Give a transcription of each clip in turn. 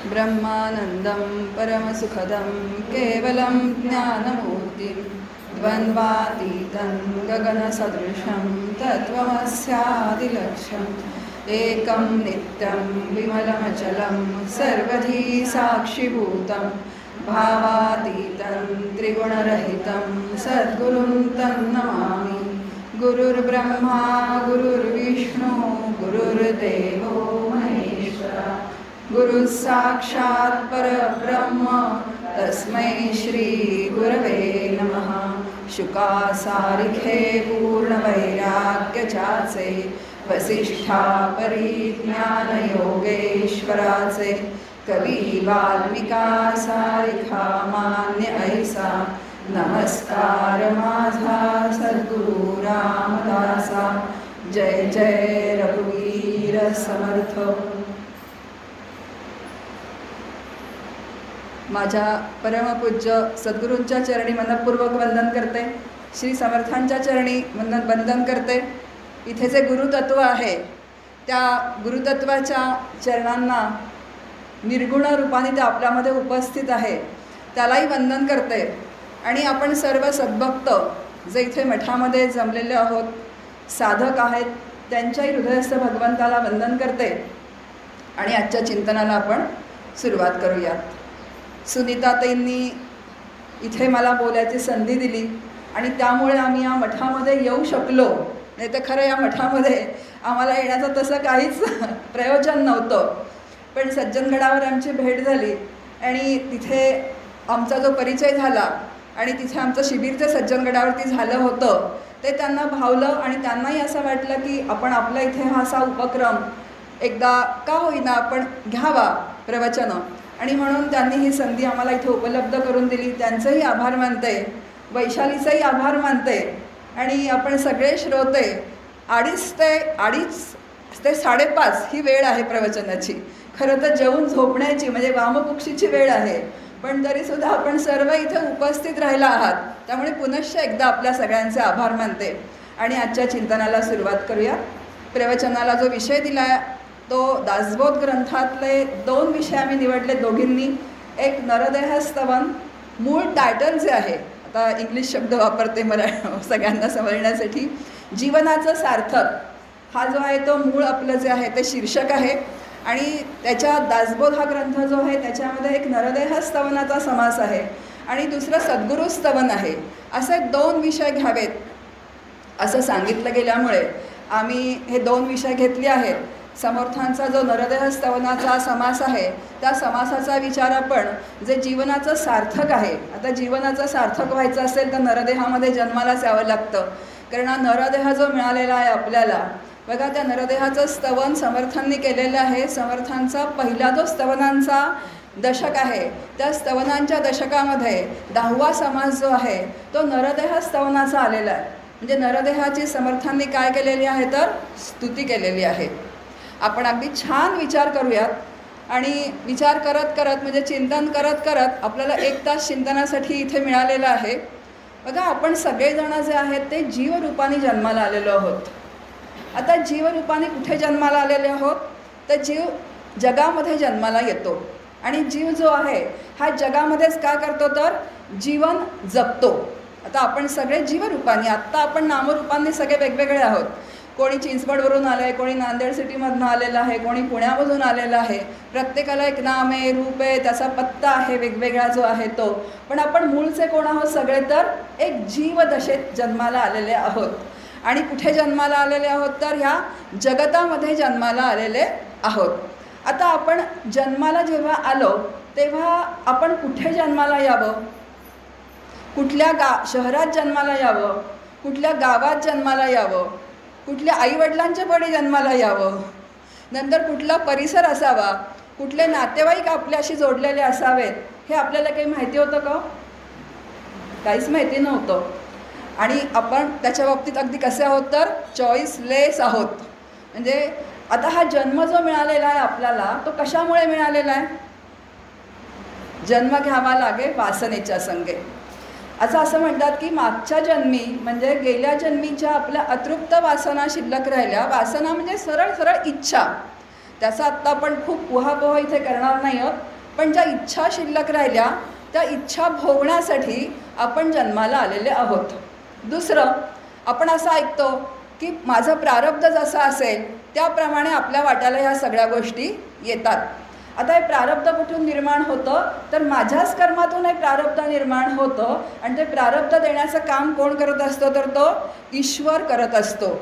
ब्रह्मानन्दं परमसुखदं केवलं ज्ञानमूर्तिं द्वन्द्वातीतं गगनसदृशं तत्त्वमस्यादिलक्ष्यम् एकं नित्यं विमलमचलं सर्वधी साक्षिभूतं भावातीतं त्रिगुणरहितं सद्गुरुं तं नमामि। गुरुर्ब्रह्मा गुरुर्विष्णु गुरुर्देवो महेश्वरः गुरुः साक्षात् परब्रह्म तस्मै श्री गुरवे नमः। शुकासारिखे पूर्णवैराग्यजाचे वसिष्ठा परिज्ञानयोगेश्वराचे कवी वाल्मिका सारिखा मान्य ऐसा नमस्कार माझा सद्गुरु रामदासा। जय जय रघुवीर समर्थ। माझ्या परमपूज्य सद्गुरूंच्या चरणी मनपूर्वक वंदन करते। श्री समर्थांच्या चरणी वंदन करते। इथे जे गुरुतत्व आहे त्या गुरुतत्वाच्या चरणांना निर्गुण रूपाने ते आपल्यामध्ये उपस्थित आहे त्यालाही वंदन करते। आणि आपण सर्व सद्भक्त जे इथे मठामध्ये जमलेले आहोत साधक आहेत त्यांच्याही हृदयस्थ भगवंताला वंदन करते। आणि आजच्या चिंतनाला आपण सुरुवात करूयात। सुनीताताईंनी इथे मला बोलायची संधी दिली आणि त्यामुळे आम्ही या मठामध्ये येऊ शकलो, नाही तर खरं या मठामध्ये आम्हाला येण्याचं तसं काहीच प्रयोजन नव्हतं। पण सज्जनगडावर आमची भेट झाली आणि तिथे आमचा जो परिचय झाला आणि तिथे आमचं शिबिर जे सज्जनगडावरती झालं होतं ते त्यांना भावलं आणि त्यांनाही असं वाटलं की आपण आपल्या इथे हा असा उपक्रम एकदा का होईना आपण घ्यावा प्रवचनं, आणि म्हणून त्यांनी ही संधी आम्हाला इथे उपलब्ध करून दिली। त्यांचंही आभार मानते, वैशालीचंही आभार मानते। आणि आपण सगळे श्रोते 2:30 ते 5:30 ही वेळ आहे प्रवचनाची। खरं तर जेवून झोपण्याची म्हणजे वामकुक्षीची वेळ आहे, पण तरीसुद्धा आपण सर्व इथे उपस्थित राहिला आहात त्यामुळे पुनश्च एकदा आपल्या सगळ्यांचे आभार मानते। आणि आजच्या चिंतनाला सुरुवात करूया। प्रवचनाला जो विषय दिला आहे तो दासबोध ग्रंथातले 2 विषय आम्ही निवडले दोघींनी। एक नरदेहस्तवन, मूळ टायटल जे आहे, आता इंग्लिश शब्द वापरते सगळ्यांना समजण्यासाठी, जीवनाचं सार्थक हा जो आहे तो मूळ आपलं जे आहे ते शीर्षक आहे। आणि त्याच्या दासबोध हा ग्रंथ जो आहे त्याच्यामध्ये एक नरदेहस्तवनाचा समास आहे आणि दुसरं सद्गुरुस्तवन आहे। असे 2 विषय घ्यावेत असं सांगितलं गेल्यामुळे आम्ही हे 2 विषय घेतले आहेत। समर्थांचा जो नरदेहस्तवनाचा समास आहे त्या समासाचा विचार आपण जे जीवनाचं सार्थक आहे, आता जीवनाचं सार्थक व्हायचं असेल तर नरदेहामध्ये जन्मालाच यावं लागतं, कारण हा नरदेह जो मिळालेला आहे आपल्याला बघा, त्या नरदेहाचं स्तवन समर्थांनी केलेलं आहे। समर्थांचा पहिला जो स्तवनांचा दशक आहे त्या स्तवनांच्या दशकामध्ये 10वा समास जो आहे तो नरदेह स्तवनाचा आलेला आहे। म्हणजे नरदेहाची समर्थांनी काय केलेली आहे तर स्तुती केलेली आहे। आपण अगदी छान विचार करूयात आणि विचार करत करत म्हणजे चिंतन करत करत आपल्याला 1 तास चिंतनासाठी इथे मिळालेलं आहे। बघा, आपण सगळेजण जे आहेत ते जीवरूपाने जन्माला आलेलो आहोत। आता जीवरूपाने कुठे जन्माला आलेले आहोत तर जीव जगामध्ये जन्माला येतो आणि जीव जो आहे हा जगामध्येच काय करतो तर जीवन जगतो। आता आपण सगळे जीवरूपाने, आत्ता आपण नामरूपांनी सगळे वेगवेगळे आहोत। कोणी चिंचवडवरून आलं आहे, कोणी नांदेड सिटीमधून आलेलं आहे, कोणी पुण्यामधून आलेलं आहे। प्रत्येकाला एक नाम आहे, रूप आहे, त्याचा पत्ता आहे वेगवेगळा जो आहे तो, पण आपण मूळचे कोण आहोत सगळे तर एक जीवदशेत जन्माला आलेले आहोत। आणि कुठे जन्माला आलेले आहोत तर ह्या जगतामध्ये जन्माला आलेले आहोत। आता आपण जन्माला जेव्हा आलो तेव्हा आपण कुठे जन्माला यावं, कुठल्या शहरात जन्माला यावं, कुठल्या गावात जन्माला यावं, कुठल्या आईवडिलांच्या पडी जन्माला यावं, नंतर कुठला परिसर असावा, कुठले नातेवाईक आपल्याशी जोडलेले असावेत, हे आपल्याला काही माहिती होतं का? काहीच माहिती नव्हतं। आणि आपण त्याच्या बाबतीत अगदी कसे आहोत तर चॉईसलेस आहोत। म्हणजे आता हा जन्म जो मिळालेला आहे आपल्याला तो कशामुळे मिळालेला आहे? जन्म घ्यावा लागे वासनेच्या संगे। असं म्हणतात की मागच्या जन्मी म्हणजे गेल्या जन्मीच्या आपल्या अतृप्त वासना शिल्लक राहिल्या। वासना म्हणजे सरळ सरळ इच्छा। त्याचा आत्ता आपण खूप उहापोह इथे करणार नाही आहोत, पण ज्या इच्छा शिल्लक राहिल्या त्या इच्छा भोगण्यासाठी आपण जन्माला आलेले आहोत. दुसरं, आपण असं ऐकतो की माझं प्रारब्ध जसं असेल त्याप्रमाणे आपल्या वाट्याला ह्या सगळ्या गोष्टी येतात. आता हे प्रारब्ध कुठून निर्माण होतं, तर माझ्याच कर्मातून हे प्रारब्ध निर्माण होतं. आणि ते प्रारब्ध देण्याचं काम कोण करत असतो, तर तो ईश्वर करत असतो.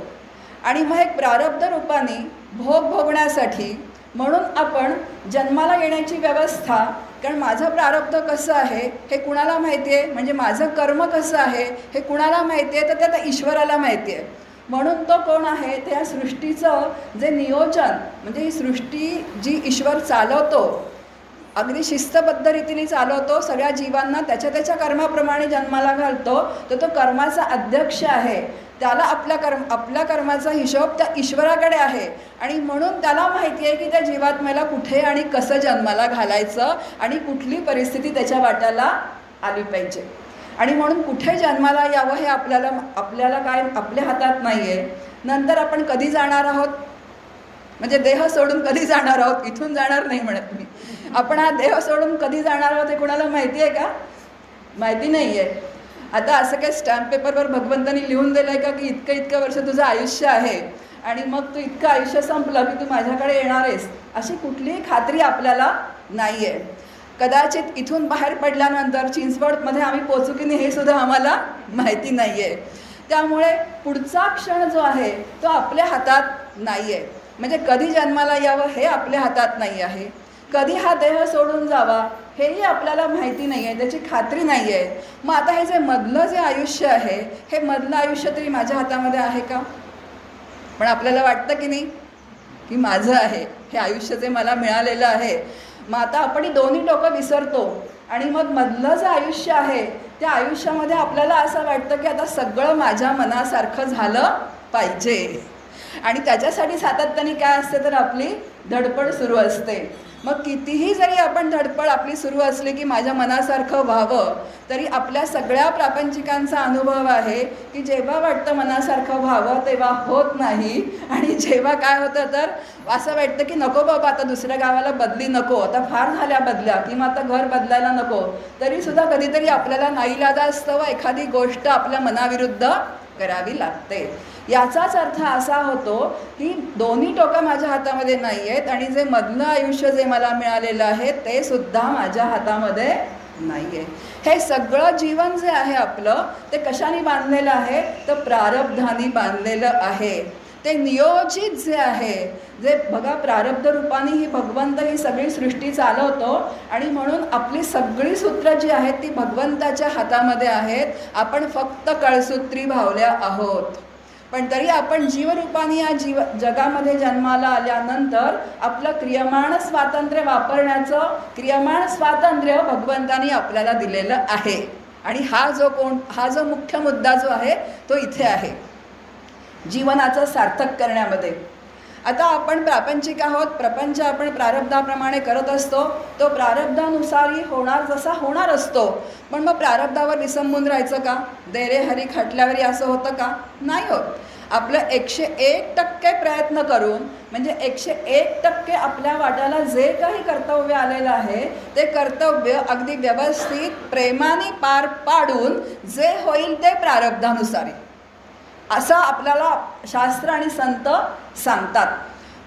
आणि मग एक प्रारब्ध रूपाने भोग भोगण्यासाठी म्हणून आपण जन्माला येण्याची व्यवस्था, कारण माझं प्रारब्ध कसं आहे हे कुणाला माहिती आहे, म्हणजे माझं कर्म कसं आहे हे कुणाला माहिती आहे, तर ते त्या ईश्वराला माहिती आहे. म्हणून तो कोण आहे, त्या सृष्टीचं जे नियोजन, म्हणजे ही सृष्टी जी ईश्वर चालवतो, अगदी शिस्तबद्ध रीतीने चालवतो, सगळ्या जीवांना त्याच्या त्याच्या कर्माप्रमाणे जन्माला घालतो, तर तो कर्माचा अध्यक्ष आहे. त्याला आपल्या कर्माचा हिशोब त्या ईश्वराकडे आहे. आणि म्हणून त्याला माहिती आहे की त्या जीवात्म्याला कुठे आणि कसं जन्माला घालायचं आणि कुठली परिस्थिती त्याच्या वाट्याला आली पाहिजे. आणि म्हणून कुठे जन्माला यावं हे आपल्याला काय आपल्या हातात नाही आहे. नंतर आपण कधी जाणार आहोत, म्हणजे देह सोडून कधी जाणार आहोत, इथून जाणार नाही म्हणत मी. आपण हा देह सोडून कधी जाणार आहोत हे कुणाला माहिती आहे का? माहिती नाही आहे. आता असं काही स्टॅम्प पेपरवर भगवंतांनी लिहून दिलं आहे का की इतकं वर्ष तुझं आयुष्य आहे आणि मग तू इतकं आयुष्य संपलं की तू माझ्याकडे येणार आहेस, अशी कुठलीही खात्री आपल्याला नाही आहे. कदाचित इथून बाहेर पडल्यानंतर चिंचवडमध्ये आम्ही पोचू की नाही हे सुद्धा आम्हाला माहिती नाही आहे. त्यामुळे पुढचा क्षण जो आहे तो आपल्या हातात नाही आहे. म्हणजे कधी जन्माला यावं हे आपल्या हातात नाही आहे, कधी हा देह सोडून जावा हेही आपल्याला माहिती नाही आहे, त्याची खात्री नाही आहे. मग आता हे जे मधलं जे आयुष्य आहे, हे मधलं आयुष्य तरी माझ्या हातामध्ये आहे का? पण आपल्याला वाटतं की नाही की माझं आहे हे आयुष्य जे मला मिळालेलं आहे. मग आता आपण ही दोन्ही टोकं विसरतो आणि मग मधलं जे आयुष्य आहे त्या आयुष्यामध्ये आपल्याला असं वाटतं की आता सगळं माझ्या मनासारखं झालं पाहिजे. आणि त्याच्यासाठी सातत्याने काय असते, तर आपली धडपड सुरू असते. मग कितीही जरी आपण धडपड आपली सुरू असली की माझ्या मनासारखं व्हावं, तरी आपल्या सगळ्या प्रापंचिकांचा अनुभव आहे की जेव्हा वाटतं मनासारखं व्हावं तेव्हा होत नाही. आणि जेव्हा काय होतं तर असं वाटतं की नको बाबा आता दुसऱ्या गावाला बदली नको, आता फार झाल्या बदल्या, किंवा आता घर बदलायला नको, तरीसुद्धा कधीतरी आपल्याला नाईलाजास्तव एखादी गोष्ट आपल्या मनाविरुद्ध करावी लागते. याचाच अर्थ असा होतो की दोन्ही टोकं माझ्या हातामध्ये नाही आहेत आणि जे मधलं आयुष्य जे मला मिळालेलं आहे ते सुद्धा माझ्या हातामध्ये नाही आहे. हे सगळं जीवन जे आहे आपलं ते कशाने बांधलेलं आहे, तर प्रारब्धाने बांधलेलं आहे. ते नियोजित जे आहे, जे बघा प्रारब्ध रूपाने ही भगवंत ही सगळी सृष्टी चालवतो आणि म्हणून आपली सगळी सूत्र जी आहेत ती भगवंताच्या हातामध्ये आहेत. आपण फक्त कळसूत्री भावल्या आहोत. पण तरी आपण जीवरूपाने या जगामध्ये जन्माला आल्यानंतर आपलं क्रियमाण स्वातंत्र्य वापरण्याचं क्रियमाण स्वातंत्र्य भगवंतानी आपल्याला दिलेलं आहे. आणि हा जो मुख्य मुद्दा जो आहे तो इथे आहे जीवनाचं सार्थक करण्यामध्ये. आता आपण प्रापंचिक आहोत, प्रपंच आपण प्रारब्धाप्रमाणे करत असतो, तो प्रारब्धानुसारही होणार जसा होणार असतो. पण मग प्रारब्धावर विसंबून राहायचं का? दे रे हरी खटल्यावरी असं होतं का? नाही होत. आपलं 101% प्रयत्न करून, म्हणजे 101% आपल्या वाट्याला जे काही कर्तव्य आलेलं आहे ते कर्तव्य अगदी व्यवस्थित प्रेमाने पार पाडून जे होईल ते प्रारब्धानुसार असं आपल्याला शास्त्र आणि संत सांगतात.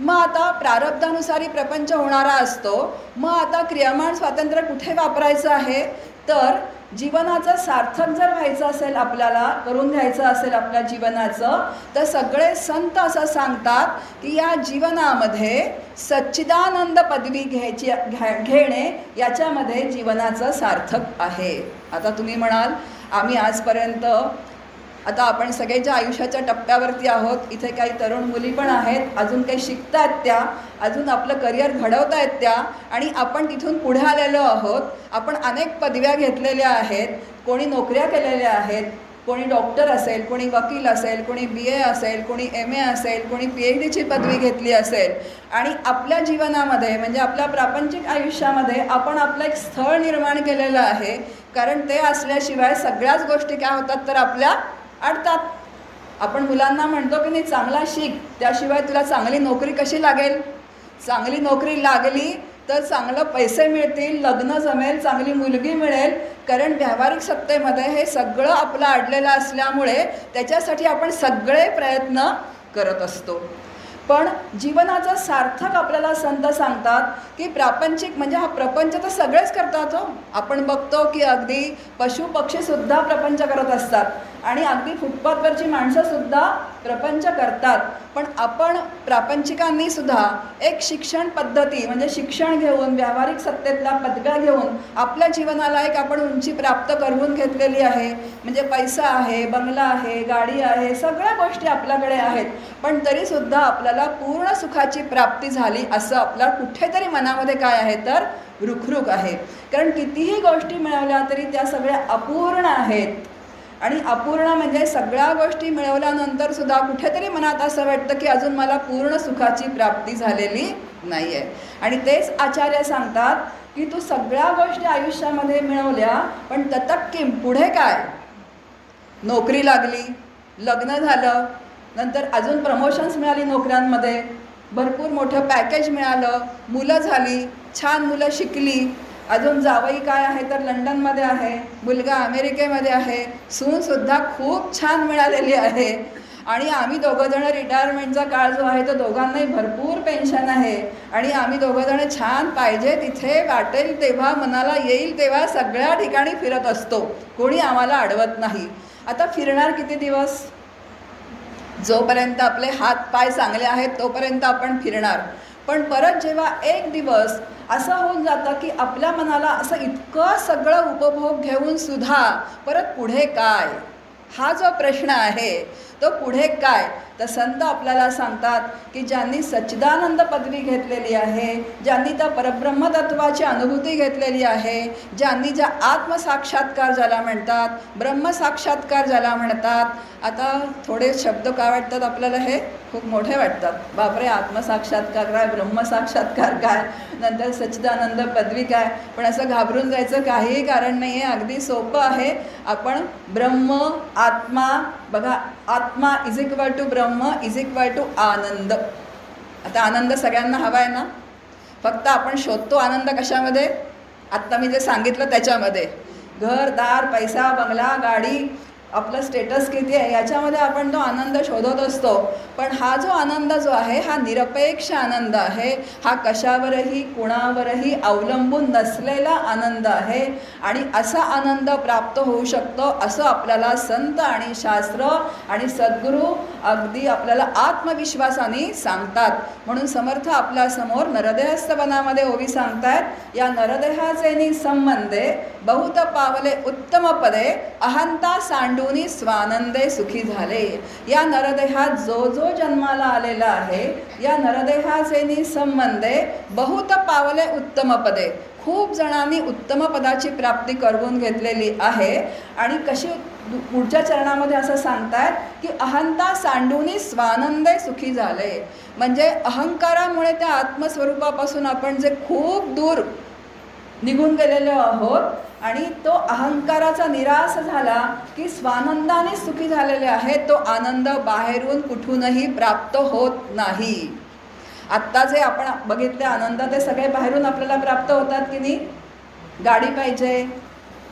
मग आता प्रारब्धानुसारी प्रपंच होणारा असतो. मग आता क्रियामाण स्वातंत्र्य कुठे वापरायचं आहे, तर जीवनाचं सार्थक जर व्हायचं असेल, आपल्याला करून घ्यायचं असेल आपल्या जीवनाचं, तर सगळे संत असं सांगतात की या जीवनामध्ये सच्चिदानंद पदवी घेणे याच्यामध्ये जीवनाचं सार्थक आहे. आता तुम्ही म्हणाल आम्ही आजपर्यंत, आता आपण सगळे ज्या आयुष्याच्या टप्प्यावरती आहोत, इथे काही तरुण मुली पण आहेत, अजून काही शिकतायत त्या, अजून आपलं करिअर घडवतायत त्या, आणि आपण तिथून पुढे आलेलो आहोत. आपण अनेक पदव्या घेतलेल्या आहेत, कोणी नोकऱ्या केलेल्या आहेत, कोणी डॉक्टर असेल, कोणी वकील असेल, कोणी BA असेल, कोणी MA असेल, कोणी PhDची पदवी घेतली असेल. आणि आपल्या जीवनामध्ये म्हणजे आपल्या प्रापंचिक आयुष्यामध्ये आपण आपलं एक स्थळ निर्माण केलेलं आहे. कारण ते असल्याशिवाय सगळ्याच गोष्टी काय होतात तर आपल्या अडतात. आपण मुलांना म्हणतो की नाही चांगला शिक, त्याशिवाय तुला चांगली नोकरी कशी लागेल? चांगली नोकरी लागली तर चांगलं पैसे मिळतील, लग्न जमेल, चांगली मुलगी मिळेल. कारण व्यावहारिक सत्तेमध्ये हे सगळं आपलं अडलेलं असल्यामुळे त्याच्यासाठी आपण सगळे प्रयत्न करत असतो. पण जीवनाचं सार्थक आपल्याला संत सांगतात की प्रापंचिक म्हणजे हा प्रपंच तर सगळेच करतात हो. आपण बघतो की अगदी पशु पक्षीसुद्धा प्रपंच करत असतात आणि अगदी फुटपाथवरची माणसंसुद्धा प्रपंच करतात. पण आपण प्रापंचिकांनी सुद्धा एक शिक्षण पद्धती म्हणजे शिक्षण घेऊन व्यावहारिक सत्तेतला पदव्या घेऊन आपल्या जीवनाला एक आपण उंची प्राप्त करून घेतलेली आहे. म्हणजे पैसा आहे, बंगला आहे, गाडी आहे, सगळ्या गोष्टी आपल्याकडे आहेत. पण तरीसुद्धा आपल्याला पूर्ण सुखाची प्राप्ती झाली असं आपल्या कुठेतरी मनामध्ये काय आहे तर रुखरुख आहे. कारण कितीही गोष्टी मिळवल्या तरी त्या सगळ्या अपूर्ण आहेत. आणि अपूर्ण म्हणजे सगळ्या गोष्टी मिळवल्यानंतर सुद्धा कुठेतरी मनात असं वाटतं की अजून मला पूर्ण सुखाची प्राप्ती झालेली नाही आहे. आणि तेच आचार्य सांगतात की तू सगळ्या गोष्टी आयुष्यामध्ये मिळवल्या पण तत्किम पुढे काय? नोकरी लागली, लग्न झालं, नंतर अजून प्रमोशन्स मिळाली नोकऱ्यांमध्ये, भरपूर मोठं पॅकेज मिळालं, मुलं झाली, छान मुलं शिकली, अजून जावई काय आहे तर लंडनमध्ये आहे, मुलगा अमेरिकेमध्ये आहे, सूनसुद्धा खूप छान मिळालेली आहे. आणि आम्ही दोघंजणं रिटायरमेंटचा काळ जो आहे तो दोघांनाही भरपूर पेन्शन आहे. आणि आम्ही दोघंजणं छान पाहिजे तिथे वाटेल तेव्हा मनाला येईल तेव्हा सगळ्या ठिकाणी फिरत असतो, कोणी आम्हाला अडवत नाही. आता फिरणार किती दिवस? जोपर्यंत आपले हात पाय चांगले आहेत तोपर्यंत आपण फिरणार. पण परत जेव्हा एक दिवस असं होऊन जातं की आपल्या मनाला असं इतकं सगळं उपभोग घेऊन सुद्धा परत पुढे काय, हा जो प्रश्न आहे तो पुढे काय, तर संत आपल्याला सांगतात की ज्यांनी सच्चिदानंद पदवी घेतलेली आहे, ज्यांनी त्या परब्रह्मतत्वाची अनुभूती घेतलेली आहे, ज्यांनी ज्या आत्मसाक्षात्कार ज्याला म्हणतात, ब्रह्मसाक्षात्कार ज्याला म्हणतात. आता थोडे शब्द काय वाटतात आपल्याला, हे खूप मोठे वाटतात. बापरे, आत्मसाक्षात्कार काय, ब्रह्मसाक्षात्कार काय, नंतर सच्चिदानंद पदवी काय. पण असं घाबरून जायचं काहीही कारण नाही आहे, अगदी सोपं आहे. आपण ब्रह्म आत्मा बघा, आत्मा is equal to Brahma is equal to आनंद. आता आनंद सगळ्यांना हवा आहे ना, फक्त आपण शोधतो आनंद कशामध्ये? आत्ता मी जे सांगितलं त्याच्यामध्ये. घर दार, पैसा, बंगला, गाडी, आपलं स्टेटस किती आहे याच्यामध्ये आपण तो आनंद शोधत असतो. पण हा जो आनंद जो आहे हा निरपेक्ष आनंद आहे, हा कशावरही कुणावरही अवलंबून नसलेला आनंद आहे. आणि असा आनंद प्राप्त होऊ शकतो असं आपल्याला संत आणि शास्त्र आणि सद्गुरू अगदी आपल्याला आत्मविश्वासाने सांगतात. म्हणून समर्थ आपल्यासमोर नरदेहस्थवनामध्ये ओवी सांगतायत, या नरदेहाचे संबंधे बहुत पावले उत्तम पदे अहंता सांडूनी स्वानंदे सुखी झाले. या नरदेहात जो जो जन्माला आलेला आहे या नरदेहाचे संबंधे बहुत पावले उत्तम पदे, खूप जणांनी उत्तम पदाची प्राप्ती करून घेतलेली आहे. आणि कशी पुढच्या चरणामध्ये असं सांगतायत की अहंता सांडूनी स्वानंदे सुखी झाले. म्हणजे अहंकारामुळे त्या आत्मस्वरूपापासून आपण जे खूप दूर निघून गेलेलो आहोत आणि तो अहंकाराचा निराश झाला की स्वानंदाने सुखी झालेले आहे. तो आनंद बाहेरून कुठूनही प्राप्त होत नाही. आत्ता जे आपण बघितले आनंद ते सगळे बाहेरून आपल्याला प्राप्त होतात की नाही. गाडी पाहिजे,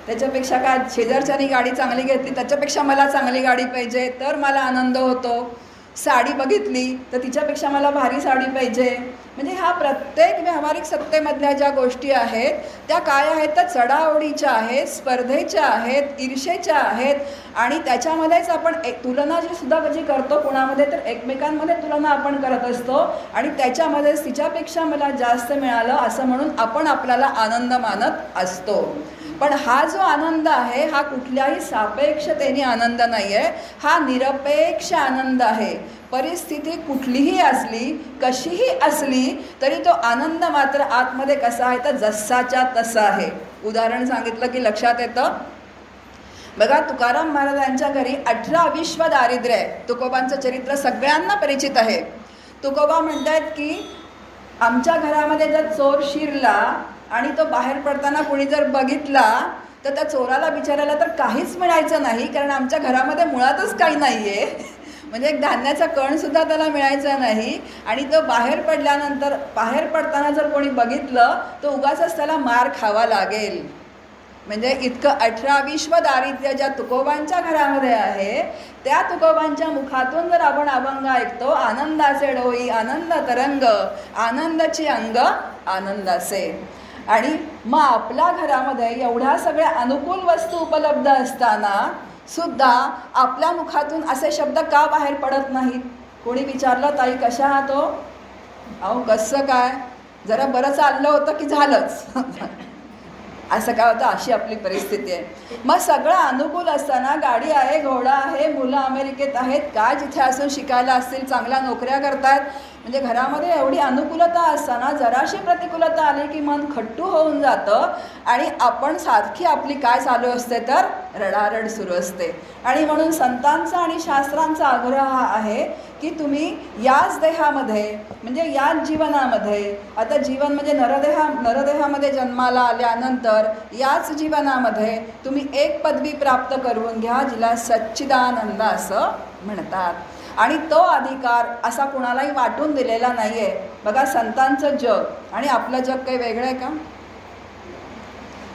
त्याच्यापेक्षा काय शेजारच्यानी गाडी चांगली घेतली त्याच्यापेक्षा मला चांगली गाडी पाहिजे तर मला आनंद होतो. साडी बघितली तर तिच्यापेक्षा मला भारी साडी पाहिजे. म्हणजे ह्या प्रत्येक व्यावहारिक सत्तेमधल्या ज्या गोष्टी आहेत त्या काय आहेत तर चढाओढीच्या आहेत, स्पर्धेच्या आहेत, ईर्षेच्या आहेत. आणि त्याच्यामध्येच आपण तुलना जी सुद्धा कधी करतो कोणामध्ये तर एकमेकांमध्ये तुलना आपण करत असतो आणि त्याच्यामध्येच तिच्यापेक्षा मला जास्त मिळालं असं म्हणून आपण आपल्याला आनंद मानत असतो. पण हा जो आनंद आहे हा कुठल्याही सापेक्षतेने आनंद नाही आहे, हा निरपेक्ष आनंद आहे. परिस्थिती कुठलीही असली, कशीही असली तरी तो आनंद मात्र आतमध्ये कसा आहे तर जसाच्या तसा आहे. उदाहरण सांगितलं की लक्षात येतं. बघा, तुकाराम महाराजांच्या घरी 18 अविश्व दारिद्र्य आहे. तुकोबांचं चरित्र सगळ्यांना परिचित आहे. तुकोबा म्हणतात की आमच्या घरामध्ये जर चोर शिरला आणि तो बाहेर पडताना कुणी जर बघितला तर त्या चोराला बिचारायला तर काहीच मिळायचं नाही, कारण आमच्या घरामध्ये मुळातच काही नाही आहे. म्हणजे एक धान्याचा कणसुद्धा त्याला मिळायचा नाही. आणि तो बाहेर पडल्यानंतर, बाहेर पडताना जर कोणी बघितलं तर उगाचच त्याला मार खावा लागेल. म्हणजे इतकं 18 दारिद्र्य ज्या तुकोबांच्या घरामध्ये आहे, त्या तुकोबांच्या मुखातून जर आपण अभंग ऐकतो, आनंदाचे डोई आनंद तरंग, आनंदाची अंग आनंदाचे. आणि मग आपल्या घरामध्ये एवढ्या सगळ्या अनुकूल वस्तू उपलब्ध असताना सुद्धा आपल्या मुखातून असे शब्द का बाहेर पडत नाहीत? कोणी विचारलं, ताई कशा आहात हो? अहो कसं काय, जरा बरं चाललं होतं की झालंच असं काय होतं, अशी आपली परिस्थिती आहे. मग सगळं अनुकूल असताना, गाडी आहे, घोडा आहे, मुलं अमेरिकेत आहेत, का जिथे असून शिकायला असतील, चांगल्या नोकऱ्या करतायत, म्हणजे घरामध्ये एवढी अनुकूलता असताना जराशी प्रतिकूलता आली की मन खट्टू होऊन जातं. आणि आपण सारखी आपली काय चालू असते तर रडारड सुरू असते. आणि म्हणून संतांचा आणि शास्त्रांचा आग्रह हा आहे की तुम्ही याच देहामध्ये, म्हणजे याच जीवनामध्ये, आता जीवन म्हणजे नरदेहामध्ये जन्माला आल्यानंतर याच जीवनामध्ये तुम्ही एक पदवी प्राप्त करून घ्या, जिला सच्चिदानंद असं म्हणतात. आणि तो अधिकार असा कुणालाही वाटून दिलेला नाही आहे. बघा, संतांचं जग आणि आपलं जग काही वेगळं आहे का?